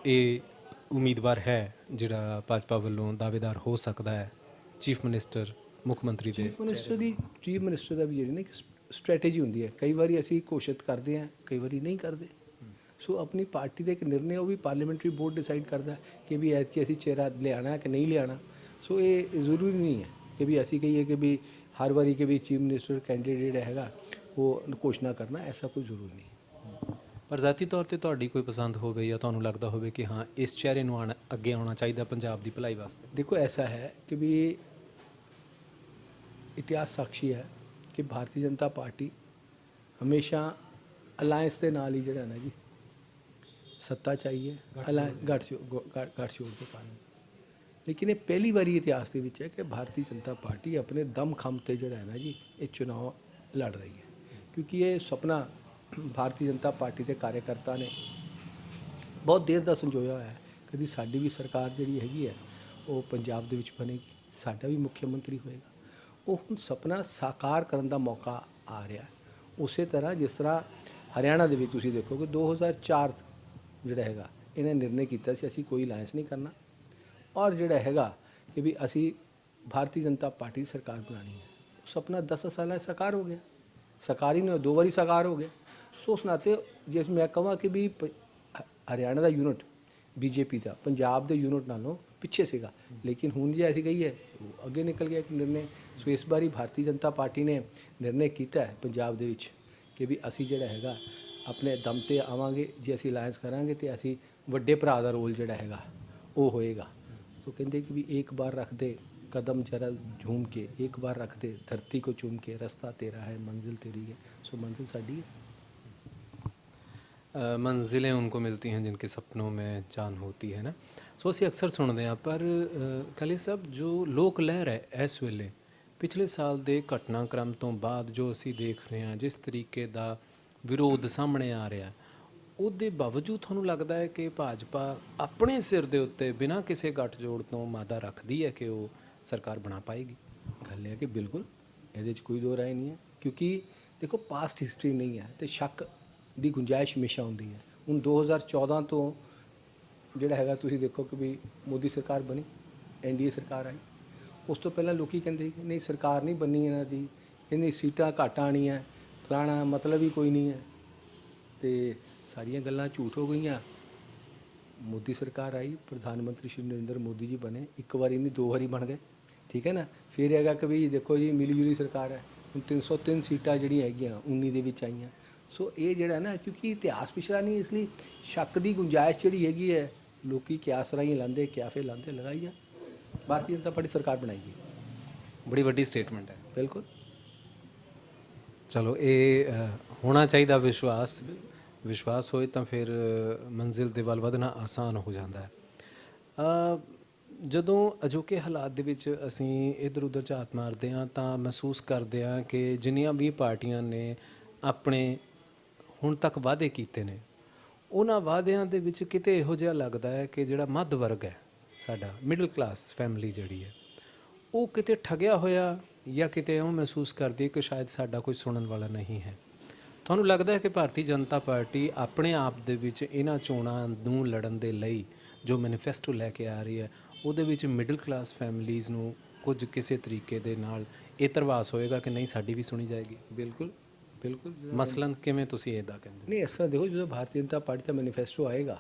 ਇਹ ਉਮੀਦਵਾਰ ਹੈ ਜਿਹੜਾ ਭਾਜਪਾ ਵੱਲੋਂ ਦਾਅਵੇਦਾਰ ਹੋ ਸਕਦਾ ਹੈ ਚੀਫ ਮਿਨਿਸਟਰ, ਮੁੱਖ ਮੰਤਰੀ ਦੇ? ਚੀਫ ਮਿਨਿਸਟਰ ਦਾ ਵੀ ਜਿਹੜੀ ਨਾ ਇੱਕ ਸਟ੍ਰੈਟੇਜੀ ਹੁੰਦੀ ਹੈ। ਕਈ ਵਾਰੀ ਅਸੀਂ ਘੋਸ਼ਿਤ ਕਰਦੇ ਹਾਂ, ਕਈ ਵਾਰੀ ਨਹੀਂ ਕਰਦੇ। ਸੋ ਆਪਣੀ ਪਾਰਟੀ ਦਾ ਇੱਕ ਨਿਰਣੇ ਉਹ ਵੀ ਪਾਰਲੀਮੈਂਟਰੀ ਬੋਰਡ ਡਿਸਾਈਡ ਕਰਦਾ ਕਿ ਵੀ ਐਤਕੀ ਅਸੀਂ ਚਿਹਰਾ ਲਿਆਉਣਾ ਕਿ ਨਹੀਂ ਲਿਆਉਣਾ। ਸੋ ਇਹ ਜ਼ਰੂਰੀ ਨਹੀਂ ਹੈ ਕਿ ਵੀ ਅਸੀਂ ਕਹੀਏ ਕਿ ਵੀ हर बारी के भी चीफ मिनिस्टर कैंਡੀਡੇਟ ਹੈਗਾ ਉਹ ਘੋਸ਼ਣਾ ਕਰਨਾ ਐਸਾ ਕੋਈ ਜ਼ਰੂਰੀ ਨਹੀਂ। ਪਰ ਜ਼ਾਤੀ ਤੌਰ ਤੇ ਤੁਹਾਡੀ ਕੋਈ ਪਸੰਦ ਹੋਵੇ ਜਾਂ ਤੁਹਾਨੂੰ ਲੱਗਦਾ ਹੋਵੇ ਕਿ ਹਾਂ ਇਸ ਚਿਹਰੇ ਨੂੰ ਅੱਗੇ ਆਉਣਾ ਚਾਹੀਦਾ ਪੰਜਾਬ ਦੀ ਭਲਾਈ ਵਾਸਤੇ? देखो ऐसा है कि भी इतिहास साक्षी है कि भारतीय जनता पार्टी हमेशा अलायंस के नाल ही जड़ा ना जी सत्ता चाहिए गठजोड़ के कारण, लेकिन ये पहली बारी इतिहास के विच है कि भारतीय जनता पार्टी अपने दम खम ते जड़ा है ना जी ये चुनाव लड़ रही है, क्योंकि ये सपना भारतीय जनता पार्टी के कार्यकर्ता ने बहुत देर का संजोया होया है। कभी साडी भी सरकार जिहड़ी हैगी है वो पंजाब दे विच बनेगी, साडा भी मुख्यमंत्री होएगा, वो हुण सपना साकार करन दा मौका आ रहा है। उस तरह जिस तरह हरियाणा दे विच तुसीं देखो कि 2004 जिहड़ा हैगा इन्हें निर्णय किया सी असीं कोई अलायंस नहीं करना और जिहड़ा हैगा कि भी असीं भारतीय जनता पार्टी की सरकार बनानी है। सपना 10 साल साकार हो गया, साकार ही नहीं 2 बारी साकार हो गया। सो उस नाते जिस मैं कहां कि भी हरियाणा का यूनिट बीजेपी का पंजाब के यूनिट नालों पिछे सीगा, लेकिन हुण जे ऐसी गई है अगे निकल गया एक निर्णय। सो इस बारी भारतीय जनता पार्टी ने निर्णय किया है पंजाब दे विच कि भी असी जिहड़ा हैगा अपने दम ते आवांगे, जे असी अलायंस करांगे तो असी वड्डे भरा दा रोल जिहड़ा हैगा वो होएगा। तो कहते कि भी एक बार रख दे कदम जरा झूम के, एक बार रख दे धरती को चूम के, रास्ता तेरा है मंजिल तेरी है। सो मंजिल साडी है। मंजिलें उनको मिलती हैं जिनके सपनों में जान होती है ना। सो ਅਸੀਂ ਅਕਸਰ ਸੁਣਦੇ ਹਾਂ ਪਰ ਕਲੀ ਸਾਹਿਬ ਜੋ ਲੋਕ ਲਹਿਰ ਹੈ ਇਸ ਵੇਲੇ ਪਿਛਲੇ ਸਾਲ ਦੇ ਘਟਨਾਕ੍ਰਮ ਤੋਂ ਬਾਅਦ ਜੋ ਅਸੀਂ ਦੇਖ ਰਹੇ ਹਾਂ ਜਿਸ ਤਰੀਕੇ ਦਾ ਵਿਰੋਧ ਸਾਹਮਣੇ ਆ ਰਿਹਾ ਉਹਦੇ ਬਾਵਜੂਦ ਤੁਹਾਨੂੰ ਲੱਗਦਾ ਹੈ ਕਿ ਭਾਜਪਾ ਆਪਣੇ ਸਿਰ ਦੇ ਉੱਤੇ ਬਿਨਾਂ ਕਿਸੇ ਗੱਠਜੋੜ ਤੋਂ ਮਾਦਾ ਰੱਖਦੀ ਹੈ ਕਿ ਉਹ ਸਰਕਾਰ ਬਣਾ ਪਾਏਗੀ? ਗੱਲ ਇਹ ਹੈ ਕਿ ਬਿਲਕੁਲ ਇਹਦੇ 'ਚ ਕੋਈ ਦੋ ਰਾਏ ਨਹੀਂ ਹੈ, ਕਿਉਂਕਿ ਦੇਖੋ ਪਾਸਟ ਹਿਸਟਰੀ ਨਹੀਂ ਹੈ ਤੇ ਸ਼ੱਕ ਦੀ ਗੁੰਜਾਇਸ਼ ਹਮੇਸ਼ਾ ਹੁੰਦੀ ਹੈ। ਹੁਣ 2014 ਤੋਂ ਜਿਹੜਾ ਹੈਗਾ ਤੁਸੀਂ ਦੇਖੋ ਕਿ ਵੀ ਮੋਦੀ ਸਰਕਾਰ ਬਣੀ, ਐਨਡੀਏ ਸਰਕਾਰ ਆਈ। ਉਸ ਤੋਂ ਪਹਿਲਾਂ ਲੋਕੀ ਕਹਿੰਦੇ ਕਿ ਨਹੀਂ ਸਰਕਾਰ ਨਹੀਂ ਬਣਨੀ ਇਹਨਾਂ ਦੀ, ਇੰਨੀ ਸੀਟਾਂ ਘੱਟ ਆਉਣੀਆਂ, ਫਲਾਣਾ ਮਤਲਬ ਹੀ ਕੋਈ ਨਹੀਂ ਹੈ, ਤੇ ਸਾਰੀਆਂ ਗੱਲਾਂ ਝੂਠ ਹੋ ਗਈਆਂ। ਮੋਦੀ ਸਰਕਾਰ ਆਈ, ਪ੍ਰਧਾਨ ਮੰਤਰੀ ਸ਼੍ਰੀ ਨਰਿੰਦਰ ਮੋਦੀ ਜੀ ਬਣੇ, ਇੱਕ ਵਾਰੀ ਨਹੀਂ 2 ਵਾਰੀ ਬਣ ਗਏ, ਠੀਕ ਹੈ ਨਾ। ਫਿਰ ਹੈਗਾ ਕਿ ਵੀ ਦੇਖੋ ਜੀ ਮਿਲੀ ਜੁਲੀ ਸਰਕਾਰ ਹੈ, ਹੁਣ 303 ਸੀਟਾਂ ਜਿਹੜੀਆਂ ਹੈਗੀਆਂ 19 ਦੇ ਵਿੱਚ ਆਈਆਂ। ਸੋ ਇਹ ਜਿਹੜਾ ਨਾ ਕਿਉਂਕਿ ਇਤਿਹਾਸ ਪਿਛਲਾ ਨਹੀਂ, ਇਸ ਲਈ ਸ਼ੱਕ ਦੀ ਗੁੰਜਾਇਸ਼ ਜਿਹੜੀ ਹੈਗੀ ਹੈ ਲੋਕੀ ਕਿਆਸ ਰਾਹੀਂ ਲਾਉਂਦੇ, ਕਿਆਫੇ ਲਾਉਂਦੇ, ਲਗਾਈ ਆ ਭਾਰਤੀ ਜਨਤਾ ਪਾਰਟੀ ਸਰਕਾਰ ਬਣਾਏਗੀ। ਬੜੀ ਵੱਡੀ ਸਟੇਟਮੈਂਟ ਹੈ। ਬਿਲਕੁਲ ਚਲੋ ਇਹ ਹੋਣਾ ਚਾਹੀਦਾ ਵਿਸ਼ਵਾਸ, ਵਿਸ਼ਵਾਸ ਹੋਏ ਤਾਂ ਫਿਰ ਮੰਜ਼ਿਲ ਦੇ ਵੱਲ ਵਧਣਾ ਆਸਾਨ ਹੋ ਜਾਂਦਾ ਹੈ। ਜਦੋਂ ਅਜੋਕੇ ਹਾਲਾਤ ਦੇ ਵਿੱਚ ਅਸੀਂ ਇੱਧਰ ਉੱਧਰ ਝਾਤ ਮਾਰਦੇ ਹਾਂ ਤਾਂ ਮਹਿਸੂਸ ਕਰਦੇ ਹਾਂ ਕਿ ਜਿੰਨੀਆਂ ਵੀ ਪਾਰਟੀਆਂ ਨੇ ਆਪਣੇ ਹੁਣ ਤੱਕ ਵਾਅਦੇ ਕੀਤੇ ਨੇ ਉਹਨਾਂ ਵਾਅਦਿਆਂ ਦੇ ਵਿੱਚ ਕਿਤੇ ਇਹੋ ਜਿਹਾ ਲੱਗਦਾ ਹੈ ਕਿ ਜਿਹੜਾ ਮੱਧ ਵਰਗ ਹੈ ਸਾਡਾ ਮਿਡਲ ਕਲਾਸ ਫੈਮਿਲੀ ਜਿਹੜੀ ਹੈ ਉਹ ਕਿਤੇ ਠੱਗਿਆ ਹੋਇਆ ਜਾਂ ਕਿਤੇ ਉਹ ਮਹਿਸੂਸ ਕਰਦੀ ਹੈ ਕਿ ਸ਼ਾਇਦ ਸਾਡਾ ਕੋਈ ਸੁਣਨ ਵਾਲਾ ਨਹੀਂ ਹੈ। ਤੁਹਾਨੂੰ ਲੱਗਦਾ ਹੈ ਕਿ ਭਾਰਤੀ ਜਨਤਾ ਪਾਰਟੀ ਆਪਣੇ ਆਪ ਦੇ ਵਿੱਚ ਇਹਨਾਂ ਚੋਣਾਂ ਨੂੰ ਲੜਨ ਦੇ ਲਈ ਜੋ ਮੈਨੀਫੈਸਟੋ ਲੈ ਕੇ ਆ ਰਹੀ ਹੈ ਉਹਦੇ ਵਿੱਚ ਮਿਡਲ ਕਲਾਸ ਫੈਮਿਲੀਜ਼ ਨੂੰ ਕੁਝ ਕਿਸੇ ਤਰੀਕੇ ਦੇ ਨਾਲ ਇਹ ਧਰਵਾਸ ਹੋਏਗਾ ਕਿ ਨਹੀਂ ਸਾਡੀ ਵੀ ਸੁਣੀ ਜਾਏਗੀ? ਬਿਲਕੁਲ ਬਿਲਕੁਲ। ਮਸਲਨ ਕਿਵੇਂ ਤੁਸੀਂ ਇਹਦਾ ਕਹਿੰਦੇ? ਨਹੀਂ ਇਸ ਤਰ੍ਹਾਂ ਦੇਖੋ ਜਦੋਂ ਭਾਰਤੀ ਜਨਤਾ ਪਾਰਟੀ ਦਾ ਮੈਨੀਫੈਸਟੋ ਆਏਗਾ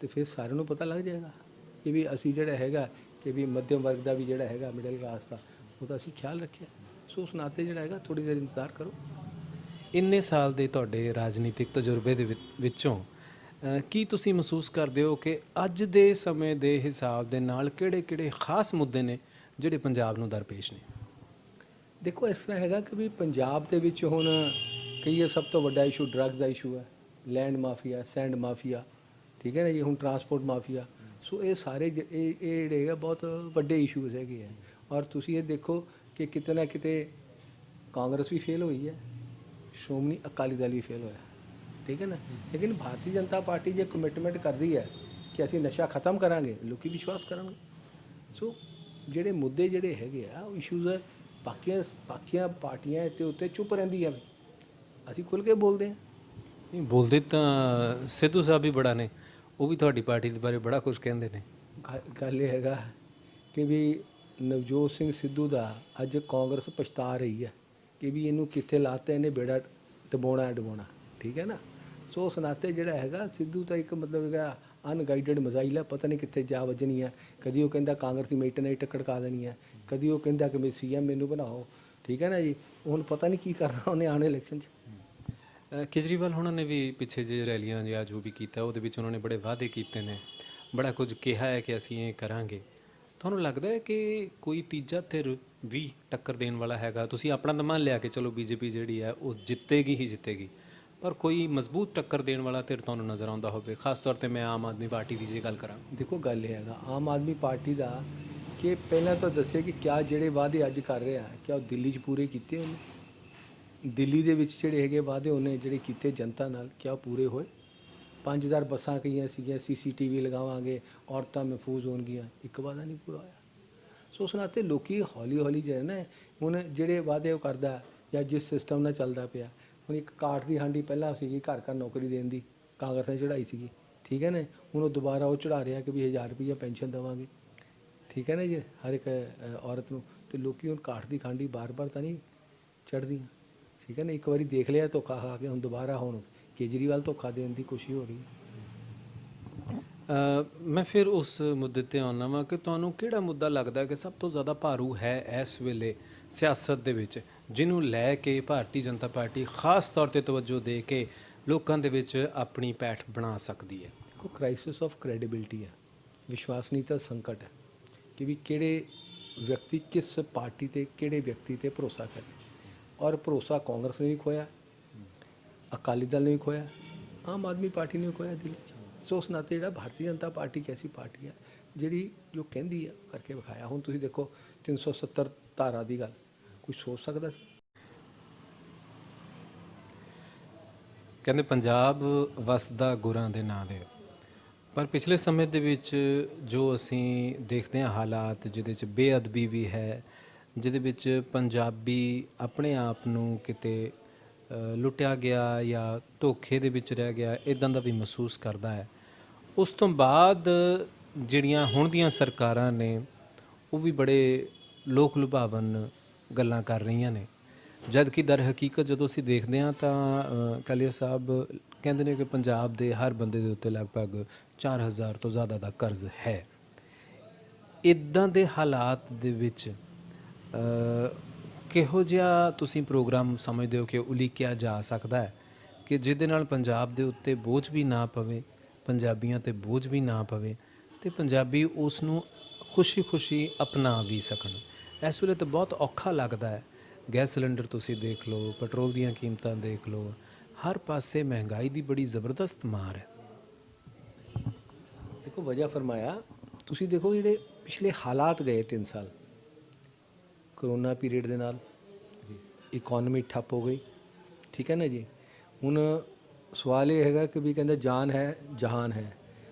ਤੇ ਫਿਰ ਸਾਰਿਆਂ ਨੂੰ ਪਤਾ ਲੱਗ ਜਾਏਗਾ ਕਿ ਵੀ ਅਸੀਂ ਜਿਹੜਾ ਹੈਗਾ ਕਿ ਵੀ ਮੱਧਮ ਵਰਗ ਦਾ ਵੀ ਜਿਹੜਾ ਹੈਗਾ ਮਿਡਲ ਕਲਾਸ ਦਾ ਉਹਦਾ ਅਸੀਂ ਖਿਆਲ ਰੱਖਿਆ। ਸੋ ਉਸ ਨਾਤੇ ਜਿਹੜਾ ਹੈਗਾ ਥੋੜ੍ਹੀ ਦੇਰ ਇੰਤਜ਼ਾਰ ਕਰੋ। ਇੰਨੇ ਸਾਲ ਦੇ ਤੁਹਾਡੇ ਰਾਜਨੀਤਿਕ ਤਜਰਬੇ ਦੇ ਵਿੱਚੋਂ ਕੀ ਤੁਸੀਂ ਮਹਿਸੂਸ ਕਰਦੇ ਹੋ ਕਿ ਅੱਜ ਦੇ ਸਮੇਂ ਦੇ ਹਿਸਾਬ ਦੇ ਨਾਲ ਕਿਹੜੇ-ਕਿਹੜੇ ਖਾਸ ਮੁੱਦੇ ਨੇ ਜਿਹੜੇ ਪੰਜਾਬ ਨੂੰ ਦਰਪੇਸ਼ ਨੇ? ਦੇਖੋ ਇਸ ਤਰ੍ਹਾਂ ਹੈਗਾ ਕਿ ਵੀ ਪੰਜਾਬ ਦੇ ਵਿੱਚ ਹੁਣ ਕਹੀਏ ਸਭ ਤੋਂ ਵੱਡਾ ਇਸ਼ੂ ਡਰੱਗ ਦਾ ਇਸ਼ੂ ਹੈ, ਲੈਂਡ ਮਾਫੀਆ, ਸੈਂਡ ਮਾਫੀਆ, ਠੀਕ ਹੈ ਨਾ ਜੀ, ਹੁਣ ਟਰਾਂਸਪੋਰਟ ਮਾਫੀਆ। ਸੋ ਇਹ ਸਾਰੇ ਇਹ ਜਿਹੜੇ ਹੈਗਾ ਬਹੁਤ ਵੱਡੇ ਇਸ਼ੂਜ਼ ਹੈਗੇ ਹੈ। ਔਰ ਤੁਸੀਂ ਇਹ ਦੇਖੋ ਕਿ ਕਿਤੇ ਨਾ ਕਿਤੇ ਕਾਂਗਰਸ ਵੀ ਫੇਲ ਹੋਈ ਹੈ, ਸ਼੍ਰੋਮਣੀ ਅਕਾਲੀ ਦਲ ਵੀ ਫੇਲ ਹੋਇਆ, ਠੀਕ ਹੈ ਨਾ। ਲੇਕਿਨ ਭਾਰਤੀ ਜਨਤਾ ਪਾਰਟੀ ਜੇ ਕਮਿਟਮੈਂਟ ਕਰਦੀ ਹੈ ਕਿ ਅਸੀਂ ਨਸ਼ਾ ਖਤਮ ਕਰਾਂਗੇ ਲੋਕੀ ਵਿਸ਼ਵਾਸ ਕਰਨਗੇ। ਸੋ ਜਿਹੜੇ ਮੁੱਦੇ ਜਿਹੜੇ ਹੈਗੇ ਆ ਉਹ ਇਸ਼ੂਜ਼ ਬਾਕੀਆਂ ਪਾਰਟੀਆਂ ਇੱਥੇ ਉੱਤੇ ਚੁੱਪ ਰਹਿੰਦੀਆਂ, ਅਸੀਂ ਖੁੱਲ੍ਹ ਕੇ ਬੋਲਦੇ ਹਾਂ। ਨਹੀਂ ਬੋਲਦੇ ਤਾਂ ਸਿੱਧੂ ਸਾਹਿਬ ਵੀ ਬੜਾ ਨੇ, ਉਹ ਵੀ ਤੁਹਾਡੀ ਪਾਰਟੀ ਦੇ ਬਾਰੇ ਬੜਾ ਕੁਝ ਕਹਿੰਦੇ ਨੇ। ਗੱਲ ਇਹ ਹੈਗਾ ਕਿ ਵੀ ਨਵਜੋਤ ਸਿੰਘ ਸਿੱਧੂ ਦਾ ਅੱਜ ਕਾਂਗਰਸ ਪਛਤਾ ਰਹੀ ਹੈ ਕਿ ਵੀ ਇਹਨੂੰ ਕਿੱਥੇ ਲਾਤਾ, ਇਹਨੇ ਬੇੜਾ ਡੁਬਾਉਣਾ, ਠੀਕ ਹੈ ਨਾ। ਸੋ ਉਸ ਨਾਤੇ ਜਿਹੜਾ ਹੈਗਾ ਸਿੱਧੂ ਤਾਂ ਇੱਕ ਮਤਲਬ ਹੈਗਾ ਅਨਗਾਈਡਡ ਮਜ਼ਾਈਲ ਹੈ, ਪਤਾ ਨਹੀਂ ਕਿੱਥੇ ਜਾ ਵੱਜਣੀ ਹੈ। ਕਦੀ ਉਹ ਕਹਿੰਦਾ ਕਾਂਗਰਸ ਦੀ ਮੇਟ ਨੇ ਟੱਕੜਕਾ ਦੇਣੀ ਹੈ, ਕਦੀ ਉਹ ਕਹਿੰਦਾ ਕਿ ਮੈਂ ਸੀਐਮ ਮੈਨੂੰ ਬਣਾਓ, ਠੀਕ ਹੈ ਨਾ ਜੀ। ਹੁਣ ਪਤਾ ਨਹੀਂ ਕੀ ਕਰਨਾ ਉਹਨੇ ਆਉਣ ਇਲੈਕਸ਼ਨ 'ਚ। ਕੇਜਰੀਵਾਲ ਉਹਨਾਂ ਨੇ ਵੀ ਪਿੱਛੇ ਜੇ ਰੈਲੀਆਂ ਜਾਂ ਜੋ ਵੀ ਕੀਤਾ ਉਹਦੇ ਵਿੱਚ ਉਹਨਾਂ ਨੇ ਬੜੇ ਵਾਅਦੇ ਕੀਤੇ ਨੇ, ਬੜਾ ਕੁਝ ਕਿਹਾ ਹੈ ਕਿ ਅਸੀਂ ਇਹ ਕਰਾਂਗੇ। ਤੁਹਾਨੂੰ ਲੱਗਦਾ ਹੈ ਕਿ ਕੋਈ ਤੀਜਾ ਧਿਰ ਵੀ ਟੱਕਰ ਦੇਣ ਵਾਲਾ ਹੈਗਾ? ਤੁਸੀਂ ਆਪਣਾ ਤਾਂ ਮੰਨ ਲਿਆ ਕਿ ਚਲੋ ਬੀਜੇਪੀ ਜਿਹੜੀ ਹੈ ਉਹ ਜਿੱਤੇਗੀ ਹੀ ਜਿੱਤੇਗੀ, ਪਰ ਕੋਈ ਮਜ਼ਬੂਤ ਟੱਕਰ ਦੇਣ ਵਾਲਾ ਧਿਰ ਤੁਹਾਨੂੰ ਨਜ਼ਰ ਆਉਂਦਾ ਹੋਵੇ? ਖਾਸ ਤੌਰ 'ਤੇ ਮੈਂ ਆਮ ਆਦਮੀ ਪਾਰਟੀ ਦੀ ਜੇ ਗੱਲ ਕਰਾਂ। ਦੇਖੋ ਗੱਲ ਇਹ ਹੈਗਾ ਆਮ ਆਦਮੀ ਪਾਰਟੀ ਦਾ ਕਿ ਪਹਿਲਾਂ ਤਾਂ ਦੱਸੇ ਕਿ ਕਿਆ ਜਿਹੜੇ ਵਾਅਦੇ ਅੱਜ ਕਰ ਰਿਹਾ ਕਿਆ ਉਹ ਦਿੱਲੀ 'ਚ ਪੂਰੇ ਕੀਤੇ ਉਹਨੇ? ਦਿੱਲੀ ਦੇ ਵਿੱਚ ਜਿਹੜੇ ਹੈਗੇ ਵਾਅਦੇ ਉਹਨੇ ਜਿਹੜੇ ਕੀਤੇ ਜਨਤਾ ਨਾਲ ਕਿਆ ਉਹ ਪੂਰੇ ਹੋਏ? 5000 ਬੱਸਾਂ ਕਹੀਆਂ ਸੀਗੀਆਂ, CCTV ਲਗਾਵਾਂਗੇ, ਔਰਤਾਂ ਮਹਿਫੂਜ਼ ਹੋਣਗੀਆਂ, ਇੱਕ ਵਾਅਦਾ ਨਹੀਂ ਪੂਰਾ ਹੋਇਆ। ਸੋ ਉਸ ਨਾਤੇ ਲੋਕੀ ਹੌਲੀ ਹੌਲੀ ਜਿਹੜਾ ਨਾ ਹੁਣ ਜਿਹੜੇ ਵਾਅਦੇ ਉਹ ਕਰਦਾ ਜਾਂ ਜਿਸ ਸਿਸਟਮ ਨਾਲ ਚੱਲਦਾ ਪਿਆ, ਹੁਣ ਇੱਕ ਕਾਠ ਦੀ ਹਾਂਡੀ ਪਹਿਲਾਂ ਸੀਗੀ ਘਰ ਘਰ ਨੌਕਰੀ ਦੇਣ ਦੀ, ਕਾਂਗਰਸ ਨੇ ਚੜਾਈ ਸੀਗੀ, ਠੀਕ ਹੈ ਨਾ। ਹੁਣ ਉਹ ਦੁਬਾਰਾ ਉਹ ਚੜਾ ਰਿਹਾ ਕਿ ਵੀ 1000 ਰੁਪਈਆ ਪੈਨਸ਼ਨ ਦੇਵਾਂਗੇ, ਠੀਕ ਹੈ ਨਾ ਜੀ, ਹਰ ਇੱਕ ਔਰਤ ਨੂੰ। ਅਤੇ ਲੋਕੀ ਹੁਣ ਕਾਠ ਦੀ ਖਾਂਡੀ ਬਾਰ-ਬਾਰ ਤਾਂ ਨਹੀਂ ਚੜ੍ਹਦੀਆਂ, ਠੀਕ ਹੈ ਨਾ। ਇੱਕ ਵਾਰੀ ਦੇਖ ਲਿਆ ਧੋਖਾ ਖਾ ਕੇ, ਹੁਣ ਦੁਬਾਰਾ ਹੁਣ ਕੇਜਰੀਵਾਲ ਧੋਖਾ ਦੇਣ ਦੀ ਕੋਸ਼ਿਸ਼ ਹੋ ਰਹੀ ਹੈ। ਮੈਂ ਫਿਰ ਉਸ ਮੁੱਦੇ 'ਤੇ ਆਉਣਾ ਵਾਂ ਕਿ ਤੁਹਾਨੂੰ ਕਿਹੜਾ ਮੁੱਦਾ ਲੱਗਦਾ ਕਿ ਸਭ ਤੋਂ ਜ਼ਿਆਦਾ ਭਾਰੂ ਹੈ ਇਸ ਵੇਲੇ ਸਿਆਸਤ ਦੇ ਵਿੱਚ, ਜਿਹਨੂੰ ਲੈ ਕੇ ਭਾਰਤੀ ਜਨਤਾ ਪਾਰਟੀ ਖਾਸ ਤੌਰ 'ਤੇ ਤਵੱਜੋ ਦੇ ਕੇ ਲੋਕਾਂ ਦੇ ਵਿੱਚ ਆਪਣੀ ਪੈਠ ਬਣਾ ਸਕਦੀ ਹੈ? ਦੇਖੋ ਕ੍ਰਾਈਸਿਸ ਆਫ ਕ੍ਰੈਡੀਬਿਲਿਟੀ ਹੈ, ਵਿਸ਼ਵਾਸਨੀयता ਸੰਕਟ ਹੈ ਕਿ ਵੀ ਕਿਹੜੇ ਵਿਅਕਤੀ ਕਿਸ ਪਾਰਟੀ ਤੇ ਕਿਹੜੇ ਵਿਅਕਤੀ ਤੇ ਭਰੋਸਾ ਕਰੇ। ਔਰ ਭਰੋਸਾ ਕਾਂਗਰਸ ਨੇ ਵੀ ਖੋਇਆ, ਅਕਾਲੀ ਦਲ ਨੇ ਵੀ ਖੋਇਆ, ਆਮ ਆਦਮੀ ਪਾਰਟੀ ਨੇ ਵੀ ਖੋਇਆ ਦਿੱਲੀ 'ਚ। ਸੋ ਉਸ ਨਾਤੇ ਜਿਹੜਾ ਭਾਰਤੀ ਜਨਤਾ ਪਾਰਟੀ ਇੱਕ ਐਸੀ ਪਾਰਟੀ ਹੈ ਜਿਹੜੀ ਜੋ ਕਹਿੰਦੀ ਆ ਕਰਕੇ ਵਿਖਾਇਆ। ਹੁਣ ਤੁਸੀਂ ਦੇਖੋ 370 ਧਾਰਾ ਦੀ ਗੱਲ ਕੋਈ ਸੋਚ ਸਕਦਾ ਸੀ? ਕਹਿੰਦੇ ਪੰਜਾਬ ਵਸਦਾ ਗੁਰਾਂ ਦੇ ਨਾਂ ਦੇ, ਪਰ ਪਿਛਲੇ ਸਮੇਂ ਦੇ ਵਿੱਚ ਜੋ ਅਸੀਂ ਦੇਖਦੇ ਹਾਂ ਹਾਲਾਤ ਜਿਹਦੇ 'ਚ ਬੇਅਦਬੀ ਵੀ ਹੈ, ਜਿਹਦੇ ਵਿੱਚ ਪੰਜਾਬੀ ਆਪਣੇ ਆਪ ਨੂੰ ਕਿਤੇ ਲੁੱਟਿਆ ਗਿਆ ਜਾਂ ਧੋਖੇ ਦੇ ਵਿੱਚ ਰਹਿ ਗਿਆ, ਇੱਦਾਂ ਦਾ ਵੀ ਮਹਿਸੂਸ ਕਰਦਾ ਹੈ। ਉਸ ਤੋਂ ਬਾਅਦ ਜਿਹੜੀਆਂ ਹੁਣ ਦੀਆਂ ਸਰਕਾਰਾਂ ਨੇ ਉਹ ਵੀ ਬੜੇ ਲੋਕ ਲੁਭਾਵਨ ਗੱਲਾਂ ਕਰ ਰਹੀਆਂ ਨੇ, ਜਦ ਕਿ ਦਰ ਹਕੀਕਤ ਜਦੋਂ ਅਸੀਂ ਦੇਖਦੇ ਹਾਂ ਤਾਂ ਕਾਲੀਆ ਸਾਹਿਬ ਕਹਿੰਦੇ ਨੇ ਕਿ ਪੰਜਾਬ ਦੇ ਹਰ ਬੰਦੇ ਦੇ ਉੱਤੇ ਲਗਭਗ 4000 ਤੋਂ ਜ਼ਿਆਦਾ ਦਾ ਕਰਜ਼ ਹੈ। ਇੱਦਾਂ ਦੇ ਹਾਲਾਤ ਦੇ ਵਿੱਚ ਕਿਹੋ ਜਿਹਾ ਤੁਸੀਂ ਪ੍ਰੋਗਰਾਮ ਸਮਝਦੇ ਹੋ ਕਿ ਉਲੀਕਿਆ ਜਾ ਸਕਦਾ ਹੈ ਕਿ ਜਿਹਦੇ ਨਾਲ ਪੰਜਾਬ ਦੇ ਉੱਤੇ ਬੋਝ ਵੀ ਨਾ ਪਵੇ, ਪੰਜਾਬੀਆਂ 'ਤੇ ਬੋਝ ਵੀ ਨਾ ਪਵੇ, ਅਤੇ ਪੰਜਾਬੀ ਉਸ ਨੂੰ ਖੁਸ਼ੀ-ਖੁਸ਼ੀ ਅਪਣਾ ਵੀ ਸਕਣ? ਇਸ ਵੇਲੇ ਤਾਂ ਬਹੁਤ ਔਖਾ ਲੱਗਦਾ ਹੈ। ਗੈਸ ਸਿਲੰਡਰ ਤੁਸੀਂ ਦੇਖ ਲਓ, ਪੈਟਰੋਲ ਦੀਆਂ ਕੀਮਤਾਂ ਦੇਖ ਲਓ, ਹਰ ਪਾਸੇ ਮਹਿੰਗਾਈ ਦੀ ਬੜੀ ਜ਼ਬਰਦਸਤ ਮਾਰ ਹੈ। ਦੇਖੋ ਵਜ੍ਹਾ ਫਰਮਾਇਆ ਤੁਸੀਂ। ਦੇਖੋ ਜਿਹੜੇ ਪਿਛਲੇ ਹਾਲਾਤ ਗਏ 3 ਸਾਲ ਕਰੋਨਾ ਪੀਰੀਅਡ ਦੇ ਨਾਲ ਇਕੋਨਮੀ ਠੱਪ ਹੋ ਗਈ, ਠੀਕ ਹੈ ਨਾ ਜੀ। ਹੁਣ ਸਵਾਲ ਇਹ ਹੈਗਾ ਕਿ ਵੀ ਕਹਿੰਦਾ ਜਾਨ ਹੈ ਜਹਾਨ ਹੈ,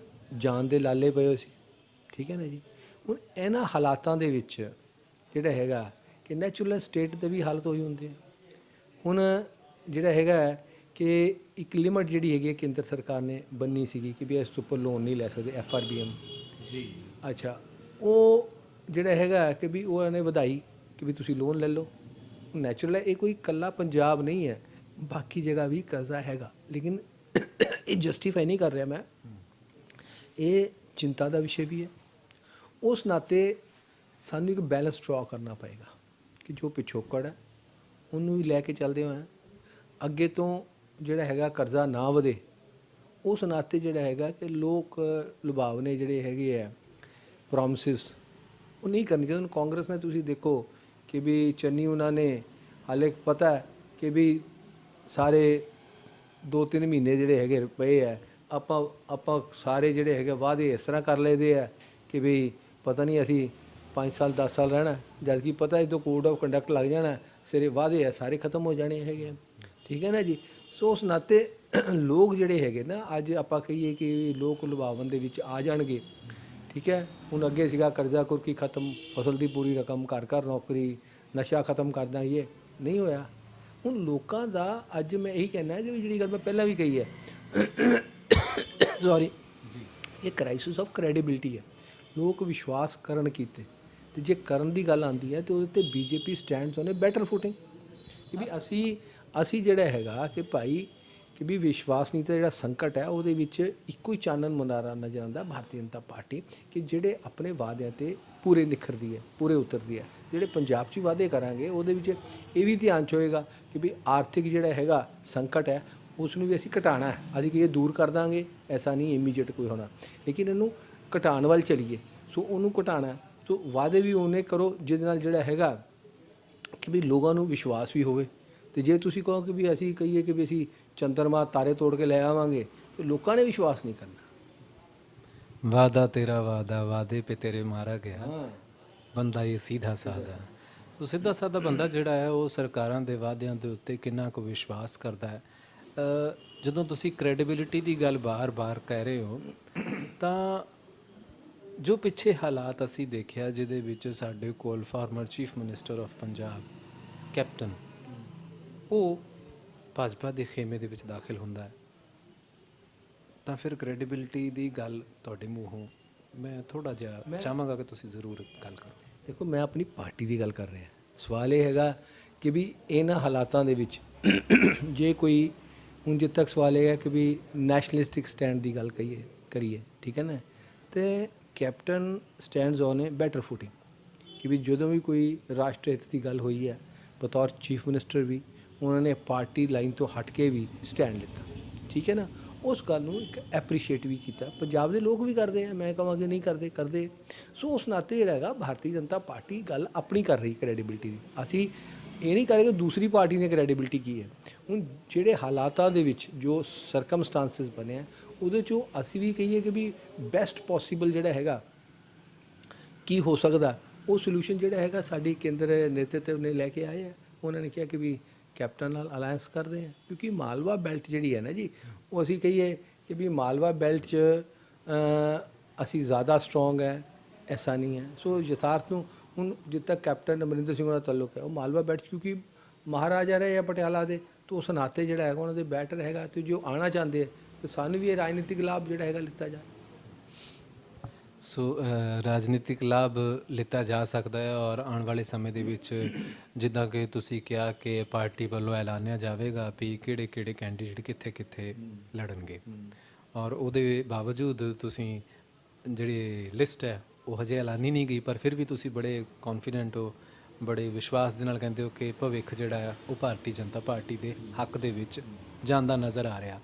ਜਾਨ ਦੇ ਲਾਲੇ ਪਏ ਹੋਏ ਸੀ, ਠੀਕ ਹੈ ਨਾ ਜੀ। ਹੁਣ ਇਹਨਾਂ ਹਾਲਾਤਾਂ ਦੇ ਵਿੱਚ ਜਿਹੜਾ ਹੈਗਾ ਕਿ ਨੈਚੁਰਲ ਸਟੇਟ ਦੇ ਵੀ ਹਾਲਤ ਹੋਈ ਹੁੰਦੀ ਹੈ। ਹੁਣ ਜਿਹੜਾ ਹੈਗਾ ਕਿ ਇੱਕ ਲਿਮਟ ਜਿਹੜੀ ਹੈਗੀ ਕੇਂਦਰ ਸਰਕਾਰ ਨੇ ਬੰਨੀ ਸੀਗੀ ਕਿ ਵੀ ਇਸ ਤੋਂ ਉੱਪਰ ਲੋਨ ਨਹੀਂ ਲੈ ਸਕਦੇ, FRBM ਜੀ, ਅੱਛਾ, ਉਹ ਜਿਹੜਾ ਹੈਗਾ ਕਿ ਵੀ ਉਹਨਾਂ ਨੇ ਵਧਾਈ ਕਿ ਵੀ ਤੁਸੀਂ ਲੋਨ ਲੈ ਲਓ। ਨੈਚੁਰਲ ਹੈ, ਇਹ ਕੋਈ ਇਕੱਲਾ ਪੰਜਾਬ ਨਹੀਂ ਹੈ, ਬਾਕੀ ਜਗ੍ਹਾ ਵੀ ਕਰਜ਼ਾ ਹੈਗਾ, ਲੇਕਿਨ ਇਹ ਜਸਟੀਫਾਈ ਨਹੀਂ ਕਰ ਰਿਹਾ ਮੈਂ, ਇਹ ਚਿੰਤਾ ਦਾ ਵਿਸ਼ੇ ਵੀ ਹੈ। ਉਸ ਨਾਤੇ ਸਾਨੂੰ ਇੱਕ ਬੈਲੈਂਸ ਡਰਾ ਕਰਨਾ ਪਏਗਾ ਕਿ ਜੋ ਪਿਛੋਕੜ ਹੈ ਉਹਨੂੰ ਵੀ ਲੈ ਕੇ ਚੱਲਦੇ ਹੋਏ ਅੱਗੇ ਤੋਂ ਜਿਹੜਾ ਹੈਗਾ ਕਰਜ਼ਾ ਨਾ ਵਧੇ। ਉਸ ਨਾਤੇ ਜਿਹੜਾ ਹੈਗਾ ਕਿ ਲੋਕ ਲੁਭਾਵਨੇ ਜਿਹੜੇ ਹੈਗੇ ਆ ਪ੍ਰੋਮਿਸਿਸ ਉਹ ਨਹੀਂ ਕਰਨੀ ਚਾਹੀਦੀ। ਕਾਂਗਰਸ ਨੇ ਤੁਸੀਂ ਦੇਖੋ ਕਿ ਵੀ ਚੰਨੀ ਉਹਨਾਂ ਨੇ ਹਾਲੇ ਪਤਾ ਹੈ ਕਿ ਵੀ ਸਾਰੇ 2-3 ਮਹੀਨੇ ਜਿਹੜੇ ਹੈਗੇ ਪਏ ਹੈ, ਆਪਾਂ ਸਾਰੇ ਜਿਹੜੇ ਹੈਗੇ ਵਾਅਦੇ ਇਸ ਤਰ੍ਹਾਂ ਕਰ ਲਏਦੇ ਆ ਕਿ ਵੀ ਪਤਾ ਨਹੀਂ ਅਸੀਂ 5 ਸਾਲ 10 ਸਾਲ ਰਹਿਣਾ, ਜਦ ਕਿ ਪਤਾ ਜਦੋਂ ਕੋਡ ਆਫ ਕੰਡਕਟ ਲੱਗ ਜਾਣਾ ਸਿਰੇ ਵਾਅਦੇ ਆ ਸਾਰੇ ਖਤਮ ਹੋ ਜਾਣੇ ਹੈਗੇ, ਠੀਕ ਹੈ ਨਾ ਜੀ। ਸੋ ਉਸ ਨਾਤੇ ਲੋਕ ਜਿਹੜੇ ਹੈਗੇ ਨਾ ਅੱਜ ਆਪਾਂ ਕਹੀਏ ਕਿ ਲੋਕ ਲੁਭਾਵਨ ਦੇ ਵਿੱਚ ਆ ਜਾਣਗੇ, ਠੀਕ ਹੈ। ਹੁਣ ਅੱਗੇ ਸੀਗਾ ਕਰਜ਼ਾ ਕੁਰਕੀ ਖਤਮ, ਫਸਲ ਦੀ ਪੂਰੀ ਰਕਮ, ਘਰ ਘਰ ਨੌਕਰੀ, ਨਸ਼ਾ ਖਤਮ ਕਰਦਾ, ਇਹ ਨਹੀਂ ਹੋਇਆ। ਹੁਣ ਲੋਕਾਂ ਦਾ ਅੱਜ ਮੈਂ ਇਹੀ ਕਹਿਣਾ ਕਿ ਜਿਹੜੀ ਗੱਲ ਮੈਂ ਪਹਿਲਾਂ ਵੀ ਕਹੀ ਹੈ ਸੌਰੀ, ਇਹ ਕ੍ਰਾਈਸਿਸ ਆਫ ਕ੍ਰੈਡੀਬਿਲਿਟੀ ਹੈ। ਲੋਕ ਵਿਸ਼ਵਾਸ ਕਰਨ ਕੀਤੇ, ਅਤੇ ਜੇ ਕਰਨ ਦੀ ਗੱਲ ਆਉਂਦੀ ਹੈ ਤਾਂ ਉਹਦੇ 'ਤੇ BJP ਸਟੈਂਡਸ ਉਹਨੇ ਬੈਟਰ ਫੁਟਿੰਗ ਕਿ ਵੀ ਅਸੀਂ ਜਿਹੜਾ ਹੈਗਾ ਕਿ ਭਾਈ ਕਿ ਵੀ ਵਿਸ਼ਵਾਸਨੀयता ਜਿਹੜਾ ਸੰਕਟ ਹੈ ਉਹਦੇ ਵਿੱਚ ਇੱਕੋ ਹੀ ਚਾਨਣ ਮੁਨਾਰਾ ਨਜ਼ਰ ਆਉਂਦਾ ਭਾਰਤੀ ਜਨਤਾ ਪਾਰਟੀ ਕਿ ਜਿਹੜੇ ਆਪਣੇ ਵਾਅਦਿਆਂ 'ਤੇ ਪੂਰੇ ਨਿਖਰਦੀ ਹੈ, ਪੂਰੇ ਉਤਰਦੀ ਹੈ। ਜਿਹੜੇ ਪੰਜਾਬ 'ਚ ਵਾਅਦੇ ਕਰਾਂਗੇ ਉਹਦੇ ਵਿੱਚ ਇਹ ਵੀ ਧਿਆਨ 'ਚ ਹੋਏਗਾ ਕਿ ਵੀ ਆਰਥਿਕ ਜਿਹੜਾ ਹੈਗਾ ਸੰਕਟ ਹੈ ਉਸ ਨੂੰ ਵੀ ਅਸੀਂ ਘਟਾਉਣਾ ਹੈ। ਅਸੀਂ ਕਿ ਇਹ ਦੂਰ ਕਰ ਦਾਂਗੇ, ਐਸਾ ਨਹੀਂ ਇਮੀਡੀਏਟ ਕੋਈ ਹੋਣਾ, ਲੇਕਿਨ ਇਹਨੂੰ ਘਟਾਉਣ ਵੱਲ ਚਲੀਏ। ਸੋ ਉਹਨੂੰ ਘਟਾਉਣਾ, ਸੋ ਵਾਅਦੇ ਵੀ ਉਹਨੇ ਕਰੋ ਜਿਹਦੇ ਨਾਲ ਜਿਹੜਾ ਹੈਗਾ ਕਿ ਵੀ ਲੋਕਾਂ ਨੂੰ ਵਿਸ਼ਵਾਸ ਵੀ ਹੋਵੇ। ਤੇ ਜੇ ਤੁਸੀਂ ਕਹੋ ਕਿ ਵੀ ਅਸੀਂ ਕਹੀਏ ਕਿ ਵੀ ਅਸੀਂ ਚੰਦਰਮਾ ਤਾਰੇ ਤੋੜ ਕੇ ਲੈ ਆਵਾਂਗੇ, ਤੇ ਲੋਕਾਂ ਨੇ ਵਿਸ਼ਵਾਸ ਨਹੀਂ ਕਰਨਾ। वादा तेरा वादा वादे पे तेरे मारा गया ਬੰਦਾ ਇਹ ਸਿੱਧਾ ਸਾਦਾ। ਸੋ ਸਿੱਧਾ ਸਾਦਾ ਬੰਦਾ ਜਿਹੜਾ ਹੈ ਉਹ ਸਰਕਾਰਾਂ ਦੇ ਵਾਅਦਿਆਂ ਦੇ ਉੱਤੇ ਕਿੰਨਾ ਕੁ ਵਿਸ਼ਵਾਸ ਕਰਦਾ ਹੈ। ਜਦੋਂ ਤੁਸੀਂ ਕ੍ਰੈਡੀਬਿਲਿਟੀ ਦੀ ਗੱਲ ਬਾਰ-ਬਾਰ ਕਹਿ ਰਹੇ ਹੋ ਤਾਂ ਜੋ ਪਿੱਛੇ ਹਾਲਾਤ ਅਸੀਂ ਦੇਖਿਆ ਜਿਹਦੇ ਵਿੱਚ ਸਾਡੇ ਕੋਲ farmer chief minister of Punjab captain ਉਹ ਭਾਜਪਾ ਦੇ ਖੇਮੇ ਦੇ ਵਿੱਚ ਦਾਖਲ ਹੁੰਦਾ ਹੈ, ਤਾਂ ਫਿਰ ਕ੍ਰੈਡੀਬਿਲਿਟੀ ਦੀ ਗੱਲ ਤੁਹਾਡੇ ਮੂੰਹੋਂ ਮੈਂ ਥੋੜਾ ਜਿਹਾ ਚਾਹਾਂਗਾ ਕਿ ਤੁਸੀਂ ਜ਼ਰੂਰ ਗੱਲ ਕਰੋ। ਦੇਖੋ, ਮੈਂ ਆਪਣੀ ਪਾਰਟੀ ਦੀ ਗੱਲ ਕਰ ਰਿਹਾ। ਸਵਾਲ ਇਹ ਹੈਗਾ ਕਿ ਵੀ ਇਹਨਾਂ ਹਾਲਾਤਾਂ ਦੇ ਵਿੱਚ ਜੇ ਕੋਈ ਹੁਣ ਜਿੱਥੇ ਤੱਕ ਸਵਾਲ ਇਹ ਹੈ ਕਿ ਵੀ ਨੈਸ਼ਨਲਿਸਟਿਕ ਸਟੈਂਡ ਦੀ ਗੱਲ ਕਰੀਏ, ਠੀਕ ਹੈ ਨਾ, ਤੇ captain stands on A better footing ਕਿ ਵੀ ਜਦੋਂ ਵੀ ਕੋਈ ਰਾਸ਼ਟਰ ਹਿੱਤ ਦੀ ਗੱਲ ਹੋਈ ਹੈ ਬਤੌਰ ਚੀਫ ਮਿਨਿਸਟਰ ਵੀ ਉਹਨਾਂ ਨੇ ਪਾਰਟੀ ਲਾਈਨ ਤੋਂ ਹਟ ਕੇ ਵੀ ਸਟੈਂਡ ਲਿੱਤਾ, ਠੀਕ ਹੈ ਨਾ। ਉਸ ਗੱਲ ਨੂੰ ਇੱਕ ਐਪਰੀਸ਼ੀਏਟ ਵੀ ਕੀਤਾ, ਪੰਜਾਬ ਦੇ ਲੋਕ ਵੀ ਕਰਦੇ ਆ, ਮੈਂ ਕਹਾਂਗੇ ਨਹੀਂ ਕਰਦੇ। ਸੋ ਉਸ ਨਾਤੇ ਜਿਹੜਾ ਹੈਗਾ ਭਾਰਤੀ ਜਨਤਾ ਪਾਰਟੀ ਗੱਲ ਆਪਣੀ ਕਰ ਰਹੀ ਕ੍ਰੈਡੀਬਿਲਿਟੀ ਦੀ। ਅਸੀਂ ਇਹ ਨਹੀਂ ਕਰਾਂਗੇ ਦੂਸਰੀ ਪਾਰਟੀ ਦੀ ਕ੍ਰੈਡੀਬਿਲਿਟੀ ਕੀ ਹੈ। ਹੁਣ ਜਿਹੜੇ ਹਾਲਾਤਾਂ ਦੇ ਵਿੱਚ ਜੋ ਸਰਕਮਸਟੈਂਸਿਸ ਬਣੇ ਆ ਉਹਦੇ 'ਚੋਂ ਅਸੀਂ ਵੀ ਕਹੀਏ ਕਿ ਵੀ ਬੈਸਟ ਪੋਸੀਬਲ ਜਿਹੜਾ ਹੈਗਾ ਕੀ ਹੋ ਸਕਦਾ, ਉਹ ਸੋਲੂਸ਼ਨ ਜਿਹੜਾ ਹੈਗਾ ਸਾਡੀ ਕੇਂਦਰ ਨੇਤਰਤਵ ਨੇ ਲੈ ਕੇ ਆਏ ਆ। ਉਹਨਾਂ ਨੇ ਕਿਹਾ ਕਿ ਵੀ ਕੈਪਟਨ ਨਾਲ ਅਲਾਇੰਸ ਕਰਦੇ ਆ, ਕਿਉਂਕਿ ਮਾਲਵਾ ਬੈਲਟ ਜਿਹੜੀ ਹੈ ਨਾ ਜੀ, ਉਹ ਅਸੀਂ ਕਹੀਏ ਕਿ ਵੀ ਮਾਲਵਾ ਬੈਲਟ 'ਚ ਅਸੀਂ ਜ਼ਿਆਦਾ ਸਟਰੋਂਗ ਹੈ, ਐਸਾ ਨਹੀਂ ਹੈ। ਸੋ ਯਥਾਰਥ ਨੂੰ ਹੁਣ ਜਿੱਥੇ ਤੱਕ ਕੈਪਟਨ ਅਮਰਿੰਦਰ ਸਿੰਘ ਨਾਲ ਤਾਲੁਕ ਹੈ ਉਹ ਮਾਲਵਾ ਬੈਲਟ ਕਿਉਂਕਿ ਮਹਾਰਾਜਾ ਰਹੇ ਆ ਪਟਿਆਲਾ ਦੇ, ਤਾਂ ਉਸ ਨਾਤੇ ਜਿਹੜਾ ਹੈਗਾ ਉਹਨਾਂ ਦੇ ਬੈਟਰ ਹੈਗਾ, ਅਤੇ ਜੋ ਆਉਣਾ ਚਾਹੁੰਦੇ ਆ ਤਾਂ ਸਾਨੂੰ ਵੀ ਇਹ ਰਾਜਨੀਤਿਕ ਲਾਭ ਜਿਹੜਾ ਹੈਗਾ ਲਿੱਤਾ ਜਾਏ। ਸੋ ਰਾਜਨੀਤਿਕ ਲਾਭ ਲਿੱਤਾ ਜਾ ਸਕਦਾ ਹੈ ਔਰ ਆਉਣ ਵਾਲੇ ਸਮੇਂ ਦੇ ਵਿੱਚ ਜਿੱਦਾਂ ਕਿ ਤੁਸੀਂ ਕਿਹਾ ਕਿ ਪਾਰਟੀ ਵੱਲੋਂ ਐਲਾਨਿਆ ਜਾਵੇਗਾ ਵੀ ਕਿਹੜੇ ਕੈਂਡੀਡੇਟ ਕਿੱਥੇ ਲੜਨਗੇ, ਔਰ ਉਹਦੇ ਬਾਵਜੂਦ ਤੁਸੀਂ ਜਿਹੜੀ ਲਿਸਟ ਹੈ ਉਹ ਹਜੇ ਐਲਾਨੀ ਨਹੀਂ ਗਈ, ਪਰ ਫਿਰ ਵੀ ਤੁਸੀਂ ਬੜੇ ਕੌਨਫੀਡੈਂਟ ਹੋ, ਬੜੇ ਵਿਸ਼ਵਾਸ ਦੇ ਨਾਲ ਕਹਿੰਦੇ ਹੋ ਕਿ ਭਵਿੱਖ ਜਿਹੜਾ ਹੈ ਉਹ ਭਾਰਤੀ ਜਨਤਾ ਪਾਰਟੀ ਦੇ ਹੱਕ ਦੇ ਵਿੱਚ ਜਾਂਦਾ ਨਜ਼ਰ ਆ ਰਿਹਾ।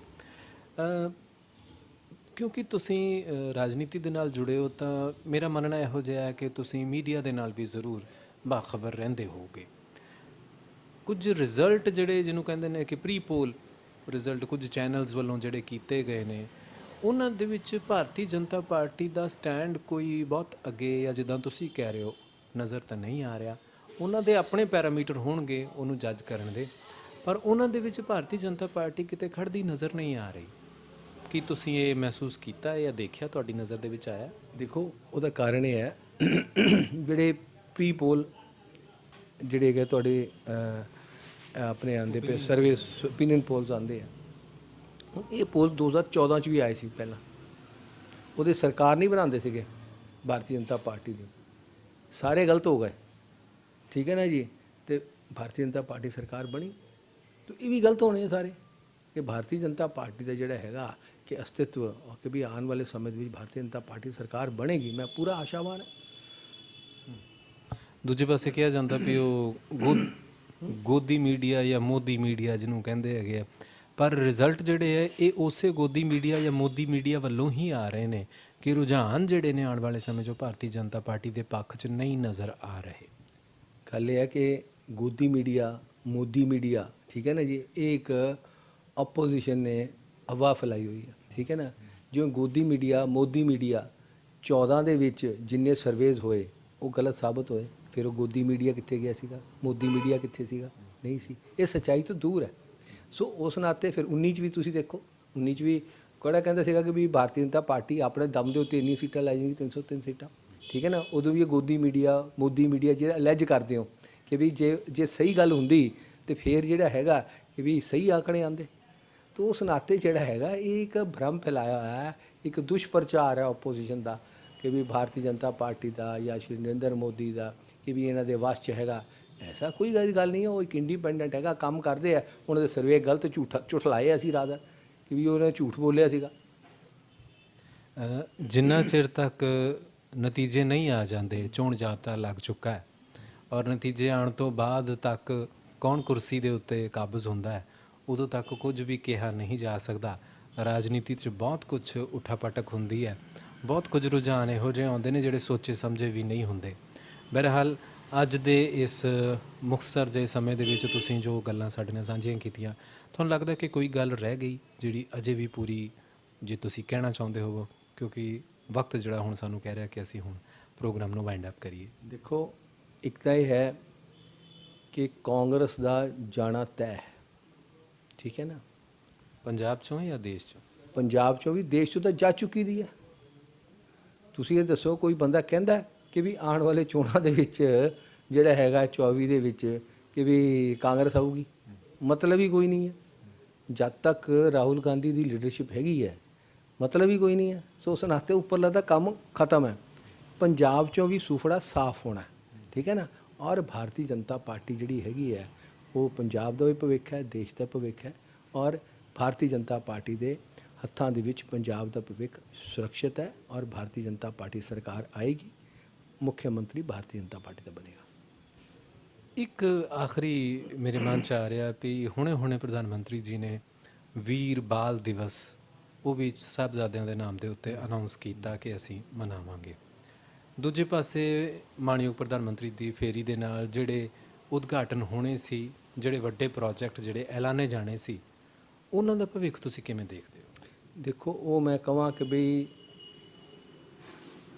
ਕਿਉਂਕਿ ਤੁਸੀਂ ਰਾਜਨੀਤੀ ਦੇ ਨਾਲ ਜੁੜੇ ਹੋ ਤਾਂ ਮੇਰਾ ਮੰਨਣਾ ਇਹੋ ਜਿਹਾ ਹੈ ਕਿ ਤੁਸੀਂ ਮੀਡੀਆ ਦੇ ਨਾਲ ਵੀ ਜ਼ਰੂਰ ਬਾਖਬਰ ਰਹਿੰਦੇ ਹੋਵੋਗੇ। ਕੁਝ ਰਿਜ਼ਲਟ ਜਿਹੜੇ ਜਿਹਨੂੰ ਕਹਿੰਦੇ ਨੇ ਕਿ ਪ੍ਰੀ ਪੋਲ ਰਿਜ਼ਲਟ ਕੁਝ ਚੈਨਲਸ ਵੱਲੋਂ ਜਿਹੜੇ ਕੀਤੇ ਗਏ ਨੇ, ਉਹਨਾਂ ਦੇ ਵਿੱਚ ਭਾਰਤੀ ਜਨਤਾ ਪਾਰਟੀ ਦਾ ਸਟੈਂਡ ਕੋਈ ਬਹੁਤ ਅੱਗੇ ਜਾਂ ਜਿੱਦਾਂ ਤੁਸੀਂ ਕਹਿ ਰਹੇ ਹੋ ਨਜ਼ਰ ਤਾਂ ਨਹੀਂ ਆ ਰਿਹਾ। ਉਹਨਾਂ ਦੇ ਆਪਣੇ ਪੈਰਾਮੀਟਰ ਹੋਣਗੇ ਉਹਨੂੰ ਜੱਜ ਕਰਨ ਦੇ, ਪਰ ਉਹਨਾਂ ਦੇ ਵਿੱਚ ਭਾਰਤੀ ਜਨਤਾ ਪਾਰਟੀ ਕਿਤੇ ਖੜਦੀ ਨਜ਼ਰ ਨਹੀਂ ਆ ਰਹੀ। ਕੀ ਤੁਸੀਂ ਇਹ ਮਹਿਸੂਸ ਕੀਤਾ ਜਾਂ ਦੇਖਿਆ, ਤੁਹਾਡੀ ਨਜ਼ਰ ਦੇ ਵਿੱਚ ਆਇਆ? ਦੇਖੋ, ਉਹਦਾ ਕਾਰਨ ਇਹ ਹੈ ਜਿਹੜੇ ਪ੍ਰੀ ਪੋਲ ਜਿਹੜੇ ਹੈਗੇ ਤੁਹਾਡੇ ਆਪਣੇ ਆਉਂਦੇ ਪਏ ਸਰਵੇ ਓਪੀਨੀਅਨ ਪੋਲਸ ਆਉਂਦੇ ਆ, ਇਹ ਪੋਲ 2014 'ਚ ਵੀ ਆਏ ਸੀ ਪਹਿਲਾਂ। ਉਹਦੇ ਸਰਕਾਰ ਨਹੀਂ ਬਣਾਉਂਦੇ ਸੀਗੇ ਭਾਰਤੀ ਜਨਤਾ ਪਾਰਟੀ ਦੀ, ਸਾਰੇ ਗਲਤ ਹੋ ਗਏ, ਠੀਕ ਹੈ ਨਾ ਜੀ। ਤੇ ਭਾਰਤੀ ਜਨਤਾ ਪਾਰਟੀ ਸਰਕਾਰ ਬਣੀ, ਤਾਂ ਇਹ ਵੀ ਗਲਤ ਹੋਣੇ ਸਾਰੇ ਕਿ ਭਾਰਤੀ ਜਨਤਾ ਪਾਰਟੀ ਦਾ ਜਿਹੜਾ ਹੈਗਾ ਕਿ ਅਸਤਿਤਵ ਕਿ ਵੀ ਆਉਣ ਵਾਲੇ ਸਮੇਂ ਦੇ ਵਿੱਚ ਭਾਰਤੀ ਜਨਤਾ ਪਾਰਟੀ ਸਰਕਾਰ ਬਣੇਗੀ, ਮੈਂ ਪੂਰਾ ਆਸ਼ਾਵਾਨ ਹਾਂ। ਦੂਜੇ ਪਾਸੇ ਕਿਹਾ ਜਾਂਦਾ ਵੀ ਉਹ ਗੋਦੀ ਮੀਡੀਆ ਜਾਂ ਮੋਦੀ ਮੀਡੀਆ ਜਿਹਨੂੰ ਕਹਿੰਦੇ ਹੈਗੇ ਆ, ਪਰ ਰਿਜ਼ਲਟ ਜਿਹੜੇ ਹੈ ਇਹ ਉਸੇ ਗੋਦੀ ਮੀਡੀਆ ਜਾਂ ਮੋਦੀ ਮੀਡੀਆ ਵੱਲੋਂ ਹੀ ਆ ਰਹੇ ਨੇ ਕਿ ਰੁਝਾਨ ਜਿਹੜੇ ਨੇ ਆਉਣ ਵਾਲੇ ਸਮੇਂ 'ਚ ਭਾਰਤੀ ਜਨਤਾ ਪਾਰਟੀ ਦੇ ਪੱਖ 'ਚ ਨਹੀਂ ਨਜ਼ਰ ਆ ਰਹੇ। ਗੱਲ ਇਹ ਹੈ ਕਿ ਗੋਦੀ ਮੀਡੀਆ ਮੋਦੀ ਮੀਡੀਆ, ਠੀਕ ਹੈ ਨਾ ਜੀ, ਇਹ ਇੱਕ ਆਪੋਜੀਸ਼ਨ ਨੇ ਹਵਾ ਫੈਲਾਈ ਹੋਈ ਹੈ, ਠੀਕ ਹੈ ਨਾ। ਜਿਵੇਂ ਗੋਦੀ ਮੀਡੀਆ ਮੋਦੀ ਮੀਡੀਆ 14 ਦੇ ਵਿੱਚ ਜਿੰਨੇ ਸਰਵੇਜ਼ ਹੋਏ ਉਹ ਗਲਤ ਸਾਬਤ ਹੋਏ, ਫਿਰ ਉਹ ਗੋਦੀ ਮੀਡੀਆ ਕਿੱਥੇ ਗਿਆ ਸੀਗਾ, ਮੋਦੀ ਮੀਡੀਆ ਕਿੱਥੇ ਸੀਗਾ, ਨਹੀਂ ਸੀ। ਇਹ ਸੱਚਾਈ ਤੋਂ ਦੂਰ ਹੈ। ਸੋ ਉਸ ਨਾਤੇ ਫਿਰ 19 'ਚ ਵੀ ਤੁਸੀਂ ਦੇਖੋ, 19 'ਚ ਵੀ ਕਿਹੜਾ ਕਹਿੰਦਾ ਸੀਗਾ ਕਿ ਵੀ ਭਾਰਤੀ ਜਨਤਾ ਪਾਰਟੀ ਆਪਣੇ ਦਮ ਦੇ ਉੱਤੇ ਇੰਨੀ ਸੀਟਾਂ ਲੈ ਜਾਏਗੀ, 303 ਸੀਟਾਂ, ਠੀਕ ਹੈ ਨਾ। ਉਦੋਂ ਵੀ ਇਹ ਗੋਦੀ ਮੀਡੀਆ ਮੋਦੀ ਮੀਡੀਆ ਜਿਹੜਾ ਅਲੈਜ ਕਰਦੇ ਹੋ ਕਿ ਵੀ ਜੇ ਸਹੀ ਗੱਲ ਹੁੰਦੀ ਤਾਂ ਫਿਰ ਜਿਹੜਾ ਹੈਗਾ ਕਿ ਵੀ ਸਹੀ ਆંકੜੇ ਆਉਂਦੇ। ਤਾਂ ਉਸ ਨਾਤੇ ਜਿਹੜਾ ਹੈਗਾ ਇਹ ਇੱਕ ਭਰਮ ਫੈਲਾਇਆ ਹੋਇਆ ਹੈ, ਇੱਕ ਦੁਸ਼ਪ੍ਰਚਾਰ ਹੈ ਆਪੋਜੀਸ਼ਨ ਦਾ ਕਿ ਵੀ ਭਾਰਤੀ ਜਨਤਾ ਪਾਰਟੀ ਦਾ ਜਾਂ ਸ਼੍ਰੀ ਨਰਿੰਦਰ ਮੋਦੀ ਦਾ ਕਿ ਵੀ ਇਹਨਾਂ ਦੇ ਵੱਸ 'ਚ ਹੈਗਾ। ਐਸਾ ਕੋਈ ਗੱਲ ਨਹੀਂ ਹੈ, ਉਹ ਇੱਕ ਇੰਡੀਪੈਂਡੈਂਟ ਹੈਗਾ, ਕੰਮ ਕਰਦੇ ਆ। ਉਹਨਾਂ ਦੇ ਸਰਵੇ ਗਲਤ ਝੁਠਲਾਏ ਅਸੀਂ ਰਾਦਰ ਕਿ ਵੀ ਉਹਨੇ ਝੂਠ ਬੋਲਿਆ ਸੀਗਾ। ਜਿੰਨਾ ਚਿਰ ਤੱਕ ਨਤੀਜੇ ਨਹੀਂ ਆ ਜਾਂਦੇ, ਚੋਣ ਜਾਬਤਾ ਲੱਗ ਚੁੱਕਾ ਹੈ ਔਰ ਨਤੀਜੇ ਆਉਣ ਤੋਂ ਬਾਅਦ ਤੱਕ ਕੌਣ ਕੁਰਸੀ ਦੇ ਉੱਤੇ ਕਾਬਜ਼ ਹੁੰਦਾ ਹੈ, ਉਦੋਂ ਤੱਕ ਕੁਝ ਵੀ ਕਿਹਾ ਨਹੀਂ ਜਾ ਸਕਦਾ। ਰਾਜਨੀਤੀ 'ਚ ਬਹੁਤ ਕੁਝ ਉਠਾਪਟਕ ਹੁੰਦੀ ਹੈ, ਬਹੁਤ ਕੁਝ ਰੁਝਾਨ ਇਹੋ ਜਿਹੇ ਆਉਂਦੇ ਨੇ ਜਿਹੜੇ ਸੋਚੇ ਸਮਝੇ ਵੀ ਨਹੀਂ ਹੁੰਦੇ। ਬਹਰਹਾਲ ਅੱਜ ਦੇ ਇਸ ਮੁਖਤਸਰ ਜਿਹੇ ਸਮੇਂ ਦੇ ਵਿੱਚ ਤੁਸੀਂ ਜੋ ਗੱਲਾਂ ਸਾਡੇ ਨਾਲ ਸਾਂਝੀਆਂ ਕੀਤੀਆਂ, ਤੁਹਾਨੂੰ ਲੱਗਦਾ ਕਿ ਕੋਈ ਗੱਲ ਰਹਿ ਗਈ ਜਿਹੜੀ ਅਜੇ ਵੀ ਪੂਰੀ ਜੇ ਤੁਸੀਂ ਕਹਿਣਾ ਚਾਹੁੰਦੇ ਹੋਵੋ, ਕਿਉਂਕਿ ਵਕਤ ਜਿਹੜਾ ਹੁਣ ਸਾਨੂੰ ਕਹਿ ਰਿਹਾ ਕਿ ਅਸੀਂ ਹੁਣ ਪ੍ਰੋਗਰਾਮ ਨੂੰ ਵਾਈਂਡ ਅਪ ਕਰੀਏ। ਦੇਖੋ, ਇੱਕ ਤਾਂ ਇਹ ਹੈ ਕਿ ਕਾਂਗਰਸ ਦਾ ਜਾਣਾ ਤੈਅ ਹੈ, ਠੀਕ ਹੈ ਨਾ। ਪੰਜਾਬ 'ਚੋਂ ਜਾਂ ਦੇਸ਼ 'ਚੋਂ? ਪੰਜਾਬ 'ਚੋਂ ਵੀ, ਦੇਸ਼ 'ਚੋਂ ਤਾਂ ਜਾ ਚੁੱਕੀ ਦੀ ਹੈ। ਤੁਸੀਂ ਇਹ ਦੱਸੋ, ਕੋਈ ਬੰਦਾ ਕਹਿੰਦਾ ਕਿ ਵੀ ਆਉਣ ਵਾਲੇ ਚੋਣਾਂ ਦੇ ਵਿੱਚ ਜਿਹੜਾ ਹੈਗਾ 24 ਦੇ ਵਿੱਚ ਕਿ ਵੀ ਕਾਂਗਰਸ ਆਊਗੀ? ਮਤਲਬ ਹੀ ਕੋਈ ਨਹੀਂ ਹੈ। ਜਦ ਤੱਕ ਰਾਹੁਲ ਗਾਂਧੀ ਦੀ ਲੀਡਰਸ਼ਿਪ ਹੈਗੀ ਹੈ, ਮਤਲਬ ਹੀ ਕੋਈ ਨਹੀਂ ਹੈ। ਸੋ ਉਸ ਨਾਤੇ ਉੱਪਰਲਾ ਦਾ ਕੰਮ ਖਤਮ ਹੈ। ਪੰਜਾਬ 'ਚੋਂ ਵੀ ਸੂਫੜਾ ਸਾਫ਼ ਹੋਣਾ, ਠੀਕ ਹੈ ਨਾ। ਔਰ ਭਾਰਤੀ ਜਨਤਾ ਪਾਰਟੀ ਜਿਹੜੀ ਹੈਗੀ ਹੈ, ਉਹ ਪੰਜਾਬ ਦਾ ਵੀ ਭਵਿੱਖ ਹੈ, ਦੇਸ਼ ਦਾ ਭਵਿੱਖ ਹੈ। ਔਰ ਭਾਰਤੀ ਜਨਤਾ ਪਾਰਟੀ ਦੇ ਹੱਥਾਂ ਦੇ ਵਿੱਚ ਪੰਜਾਬ ਦਾ ਭਵਿੱਖ ਸੁਰੱਖਿਅਤ ਹੈ ਔਰ ਭਾਰਤੀ ਜਨਤਾ ਪਾਰਟੀ ਸਰਕਾਰ ਆਏਗੀ, ਮੁੱਖ ਮੰਤਰੀ ਭਾਰਤੀ ਜਨਤਾ ਪਾਰਟੀ ਦਾ ਬਣੇਗਾ। ਇੱਕ ਆਖਰੀ ਮੇਰੇ ਮਨ 'ਚ ਆ ਰਿਹਾ ਵੀ ਹੁਣੇ ਪ੍ਰਧਾਨ ਮੰਤਰੀ ਜੀ ਨੇ ਵੀਰ ਬਾਲ ਦਿਵਸ ਉਹ ਵੀ ਸਾਹਿਬਜ਼ਾਦਿਆਂ ਦੇ ਨਾਮ ਦੇ ਉੱਤੇ ਅਨਾਉਂਸ ਕੀਤਾ ਕਿ ਅਸੀਂ ਮਨਾਵਾਂਗੇ। ਦੂਜੇ ਪਾਸੇ ਮਾਣਯੋਗ ਪ੍ਰਧਾਨ ਮੰਤਰੀ ਦੀ ਫੇਰੀ ਦੇ ਨਾਲ ਜਿਹੜੇ ਉਦਘਾਟਨ ਹੋਣੇ ਸੀ, ਜਿਹੜੇ ਵੱਡੇ ਪ੍ਰੋਜੈਕਟ ਜਿਹੜੇ ਐਲਾਨੇ ਜਾਣੇ ਸੀ, ਉਹਨਾਂ ਦਾ ਭਵਿੱਖ ਤੁਸੀਂ ਕਿਵੇਂ ਦੇਖਦੇ ਹੋ? ਦੇਖੋ, ਉਹ ਮੈਂ ਕਹਾਂ ਕਿ ਬਈ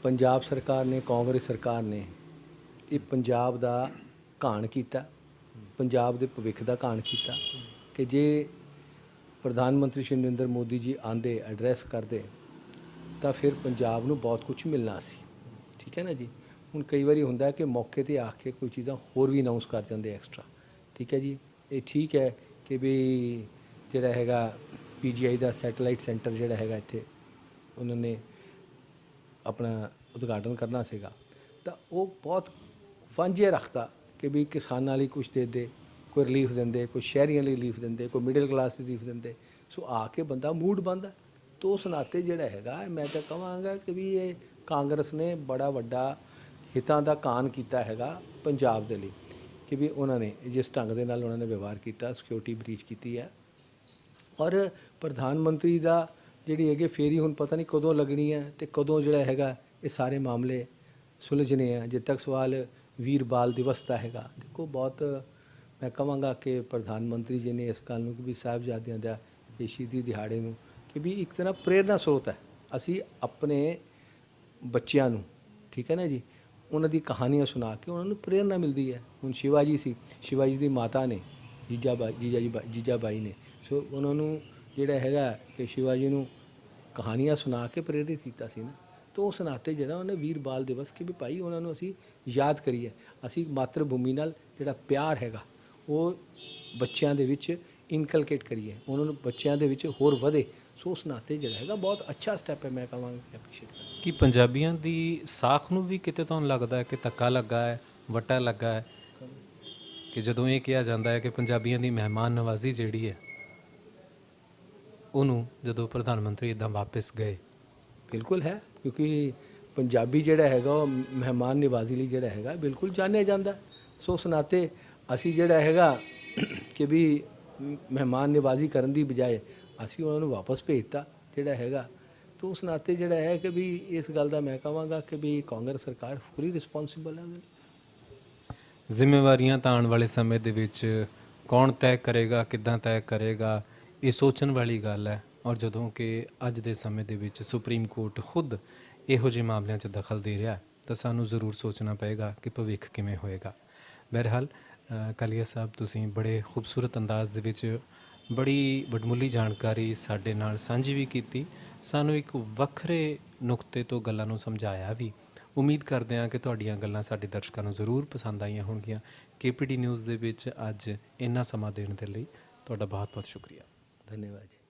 ਪੰਜਾਬ ਸਰਕਾਰ ਨੇ, ਕਾਂਗਰਸ ਸਰਕਾਰ ਨੇ ਇਹ ਪੰਜਾਬ ਦਾ ਘਾਣ ਕੀਤਾ, ਪੰਜਾਬ ਦੇ ਭਵਿੱਖ ਦਾ ਘਾਣ ਕੀਤਾ ਕਿ ਜੇ ਪ੍ਰਧਾਨ ਮੰਤਰੀ ਸ਼੍ਰੀ ਨਰਿੰਦਰ ਮੋਦੀ ਜੀ ਆਂਦੇ, ਐਡਰੈਸ ਕਰਦੇ, ਤਾਂ ਫਿਰ ਪੰਜਾਬ ਨੂੰ ਬਹੁਤ ਕੁਝ ਮਿਲਣਾ ਸੀ, ਠੀਕ ਹੈ ਨਾ ਜੀ। ਹੁਣ ਕਈ ਵਾਰੀ ਹੁੰਦਾ ਕਿ ਮੌਕੇ 'ਤੇ ਆ ਕੇ ਕੋਈ ਚੀਜ਼ਾਂ ਹੋਰ ਵੀ ਅਨਾਉਂਸ ਕਰ ਜਾਂਦੇ ਐਕਸਟਰਾ, ਠੀਕ ਹੈ ਜੀ। ਇਹ ਠੀਕ ਹੈ ਕਿ ਵੀ ਜਿਹੜਾ ਹੈਗਾ PGI ਦਾ ਸੈਟੇਲਾਈਟ ਸੈਂਟਰ ਜਿਹੜਾ ਹੈਗਾ ਇੱਥੇ ਉਹਨਾਂ ਨੇ ਆਪਣਾ ਉਦਘਾਟਨ ਕਰਨਾ ਸੀਗਾ, ਤਾਂ ਉਹ ਬਹੁਤ ਵਾਂਝੇ ਰੱਖਤਾ ਕਿ ਵੀ ਕਿਸਾਨਾਂ ਲਈ ਕੁਛ ਦੇ ਦੇ, ਕੋਈ ਰਿਲੀਫ ਦਿੰਦੇ, ਕੋਈ ਸ਼ਹਿਰੀਆਂ ਲਈ ਰਿਲੀਫ ਦਿੰਦੇ, ਕੋਈ ਮਿਡਲ ਕਲਾਸ ਰਿਲੀਫ ਦਿੰਦੇ। ਸੋ ਆ ਕੇ ਬੰਦਾ ਮੂਡ ਬਣਦਾ। ਤੋ ਉਸ ਨਾਤੇ ਜਿਹੜਾ ਹੈਗਾ, ਮੈਂ ਤਾਂ ਕਹਾਂਗਾ ਕਿ ਵੀ ਇਹ ਕਾਂਗਰਸ ਨੇ ਬੜਾ ਵੱਡਾ ਹਿੱਤਾਂ ਦਾ ਕਾਣ ਕੀਤਾ ਹੈਗਾ ਪੰਜਾਬ ਦੇ ਲਈ ਕਿ ਵੀ ਉਹਨਾਂ ਨੇ ਜਿਸ ਢੰਗ ਦੇ ਨਾਲ ਉਹਨਾਂ ਨੇ ਵਿਵਹਾਰ ਕੀਤਾ, ਸਿਕਿਉਰਿਟੀ ਬਰੀਚ ਕੀਤੀ ਹੈ। ਔਰ ਪ੍ਰਧਾਨ ਮੰਤਰੀ ਦਾ ਜਿਹੜੀ ਹੈਗੀ ਫੇਰੀ ਹੁਣ ਪਤਾ ਨਹੀਂ ਕਦੋਂ ਲੱਗਣੀ ਹੈ ਅਤੇ ਕਦੋਂ ਜਿਹੜਾ ਹੈਗਾ ਇਹ ਸਾਰੇ ਮਾਮਲੇ ਸੁਲਝਣੇ ਆ। ਜਦ ਤੱਕ ਸਵਾਲ ਵੀਰ ਬਾਲ ਦਿਵਸ ਦਾ ਹੈਗਾ, ਦੇਖੋ ਬਹੁਤ ਮੈਂ ਕਹਾਂਗਾ ਕਿ ਪ੍ਰਧਾਨ ਮੰਤਰੀ ਜੀ ਨੇ ਇਸ ਗੱਲ ਨੂੰ ਕਿ ਵੀ ਸਾਹਿਬਜ਼ਾਦਿਆਂ ਦਾ ਇਹ ਸ਼ਹੀਦੀ ਦਿਹਾੜੇ ਨੂੰ ਕਿ ਵੀ ਇੱਕ ਤਰ੍ਹਾਂ ਪ੍ਰੇਰਨਾ ਸਰੋਤ ਹੈ। ਅਸੀਂ ਆਪਣੇ ਬੱਚਿਆਂ ਨੂੰ, ਠੀਕ ਹੈ ਨਾ ਜੀ, ਉਹਨਾਂ ਦੀ ਕਹਾਣੀਆਂ ਸੁਣਾ ਕੇ ਉਹਨਾਂ ਨੂੰ ਪ੍ਰੇਰਨਾ ਮਿਲਦੀ ਹੈ। ਹੁਣ ਸ਼ਿਵਾਜੀ ਸੀ, ਸ਼ਿਵਾਜੀ ਦੀ ਮਾਤਾ ਨੇ ਜੀਜਾ ਬਾਈ ਨੇ, ਸੋ ਉਹਨਾਂ ਨੂੰ ਜਿਹੜਾ ਹੈਗਾ ਕਿ ਸ਼ਿਵਾਜੀ ਨੂੰ ਕਹਾਣੀਆਂ ਸੁਣਾ ਕੇ ਪ੍ਰੇਰਿਤ ਕੀਤਾ ਸੀ ਨਾ। ਤਾਂ ਉਸ ਨਾਤੇ ਜਿਹੜਾ ਉਹਨੇ ਵੀਰ ਬਾਲ ਦਿਵਸ ਕਿ ਵੀ ਭਾਈ ਉਹਨਾਂ ਨੂੰ ਅਸੀਂ ਯਾਦ ਕਰੀਏ, ਅਸੀਂ ਮਾਤਰ ਭੂਮੀ ਨਾਲ ਜਿਹੜਾ ਪਿਆਰ ਹੈਗਾ ਉਹ ਬੱਚਿਆਂ ਦੇ ਵਿੱਚ ਇਨਕਲਕੇਟ ਕਰੀਏ, ਉਹਨਾਂ ਨੂੰ ਬੱਚਿਆਂ ਦੇ ਵਿੱਚ ਹੋਰ ਵਧੇ। ਸੋ ਉਸ ਨਾਤੇ ਜਿਹੜਾ ਹੈਗਾ ਬਹੁਤ ਅੱਛਾ ਸਟੈਪ ਹੈ, ਮੈਂ ਕਹਾਂਗਾ ਐਪਰੀਸ਼ੀਏਟ ਕਰਾਂ। ਕਿ ਪੰਜਾਬੀਆਂ ਦੀ ਸਾਖ ਨੂੰ ਵੀ ਕਿਤੇ ਤੁਹਾਨੂੰ ਲੱਗਦਾ ਹੈ ਕਿ ਧੱਕਾ ਲੱਗਾ ਹੈ, ਵੱਟਾ ਲੱਗਾ ਹੈ, ਕਿ ਜਦੋਂ ਇਹ ਕਿਹਾ ਜਾਂਦਾ ਹੈ ਕਿ ਪੰਜਾਬੀਆਂ ਦੀ ਮਹਿਮਾਨ ਨਵਾਜ਼ੀ ਜਿਹੜੀ ਹੈ ਉਹਨੂੰ ਜਦੋਂ ਪ੍ਰਧਾਨ ਮੰਤਰੀ ਇੱਦਾਂ ਵਾਪਸ ਗਏ? ਬਿਲਕੁਲ ਹੈ, ਕਿਉਂਕਿ ਪੰਜਾਬੀ ਜਿਹੜਾ ਹੈਗਾ ਉਹ ਮਹਿਮਾਨ ਨਿਵਾਜ਼ੀ ਲਈ ਜਿਹੜਾ ਹੈਗਾ ਬਿਲਕੁਲ ਜਾਣਿਆ ਜਾਂਦਾ। ਸੋ ਉਸ ਨਾਤੇ ਅਸੀਂ ਜਿਹੜਾ ਹੈਗਾ ਕਿ ਵੀ ਮਹਿਮਾਨ ਨਿਵਾਜ਼ੀ ਕਰਨ ਦੀ ਬਜਾਏ ਅਸੀਂ ਉਹਨਾਂ ਨੂੰ ਵਾਪਸ ਭੇਜਤਾ ਜਿਹੜਾ ਹੈਗਾ। ਤਾਂ ਉਸ ਨਾਤੇ ਜਿਹੜਾ ਹੈ ਕਿ ਵੀ ਇਸ ਗੱਲ ਦਾ ਮੈਂ ਕਹਾਂਗਾ ਕਿ ਵੀ ਕਾਂਗਰਸ ਸਰਕਾਰ ਪੂਰੀ ਰਿਸਪੌਂਸਿਬਲ ਹੈ। ਜ਼ਿੰਮੇਵਾਰੀਆਂ ਤਾਂ ਆਉਣ ਵਾਲੇ ਸਮੇਂ ਦੇ ਵਿੱਚ ਕੌਣ ਤੈਅ ਕਰੇਗਾ, ਕਿੱਦਾਂ ਤੈਅ ਕਰੇਗਾ, ਇਹ ਸੋਚਣ ਵਾਲੀ ਗੱਲ ਹੈ। ਔਰ ਜਦੋਂ ਕਿ ਅੱਜ ਦੇ ਸਮੇਂ ਦੇ ਵਿੱਚ ਸੁਪਰੀਮ ਕੋਰਟ ਖੁਦ ਇਹੋ ਜਿਹੇ ਮਾਮਲਿਆਂ 'ਚ ਦਖਲ ਦੇ ਰਿਹਾ ਤਾਂ ਸਾਨੂੰ ਜ਼ਰੂਰ ਸੋਚਣਾ ਪਏਗਾ ਕਿ ਭਵਿੱਖ ਕਿਵੇਂ ਹੋਏਗਾ। ਬਹਰਹਾਲ ਕਾਲੀਆ ਸਾਹਿਬ, ਤੁਸੀਂ ਬੜੇ ਖੂਬਸੂਰਤ ਅੰਦਾਜ਼ ਦੇ ਵਿੱਚ ਬੜੀ ਵਡਮੁੱਲੀ ਜਾਣਕਾਰੀ ਸਾਡੇ ਨਾਲ ਸਾਂਝੀ ਵੀ ਕੀਤੀ, ਸਾਨੂੰ ਇੱਕ ਵੱਖਰੇ ਨੁਕਤੇ ਤੋਂ ਗੱਲਾਂ ਨੂੰ ਸਮਝਾਇਆ ਵੀ। ਉਮੀਦ ਕਰਦੇ ਹਾਂ ਕਿ ਤੁਹਾਡੀਆਂ ਗੱਲਾਂ ਸਾਡੇ ਦਰਸ਼ਕਾਂ ਨੂੰ ਜ਼ਰੂਰ ਪਸੰਦ ਆਈਆਂ ਹੋਣਗੀਆਂ। KPD ਨਿਊਜ਼ ਦੇ ਵਿੱਚ ਅੱਜ ਇੰਨਾ ਸਮਾਂ ਦੇਣ ਦੇ ਲਈ ਤੁਹਾਡਾ ਬਹੁਤ ਬਹੁਤ ਸ਼ੁਕਰੀਆ। ਧੰਨਵਾਦ ਜੀ।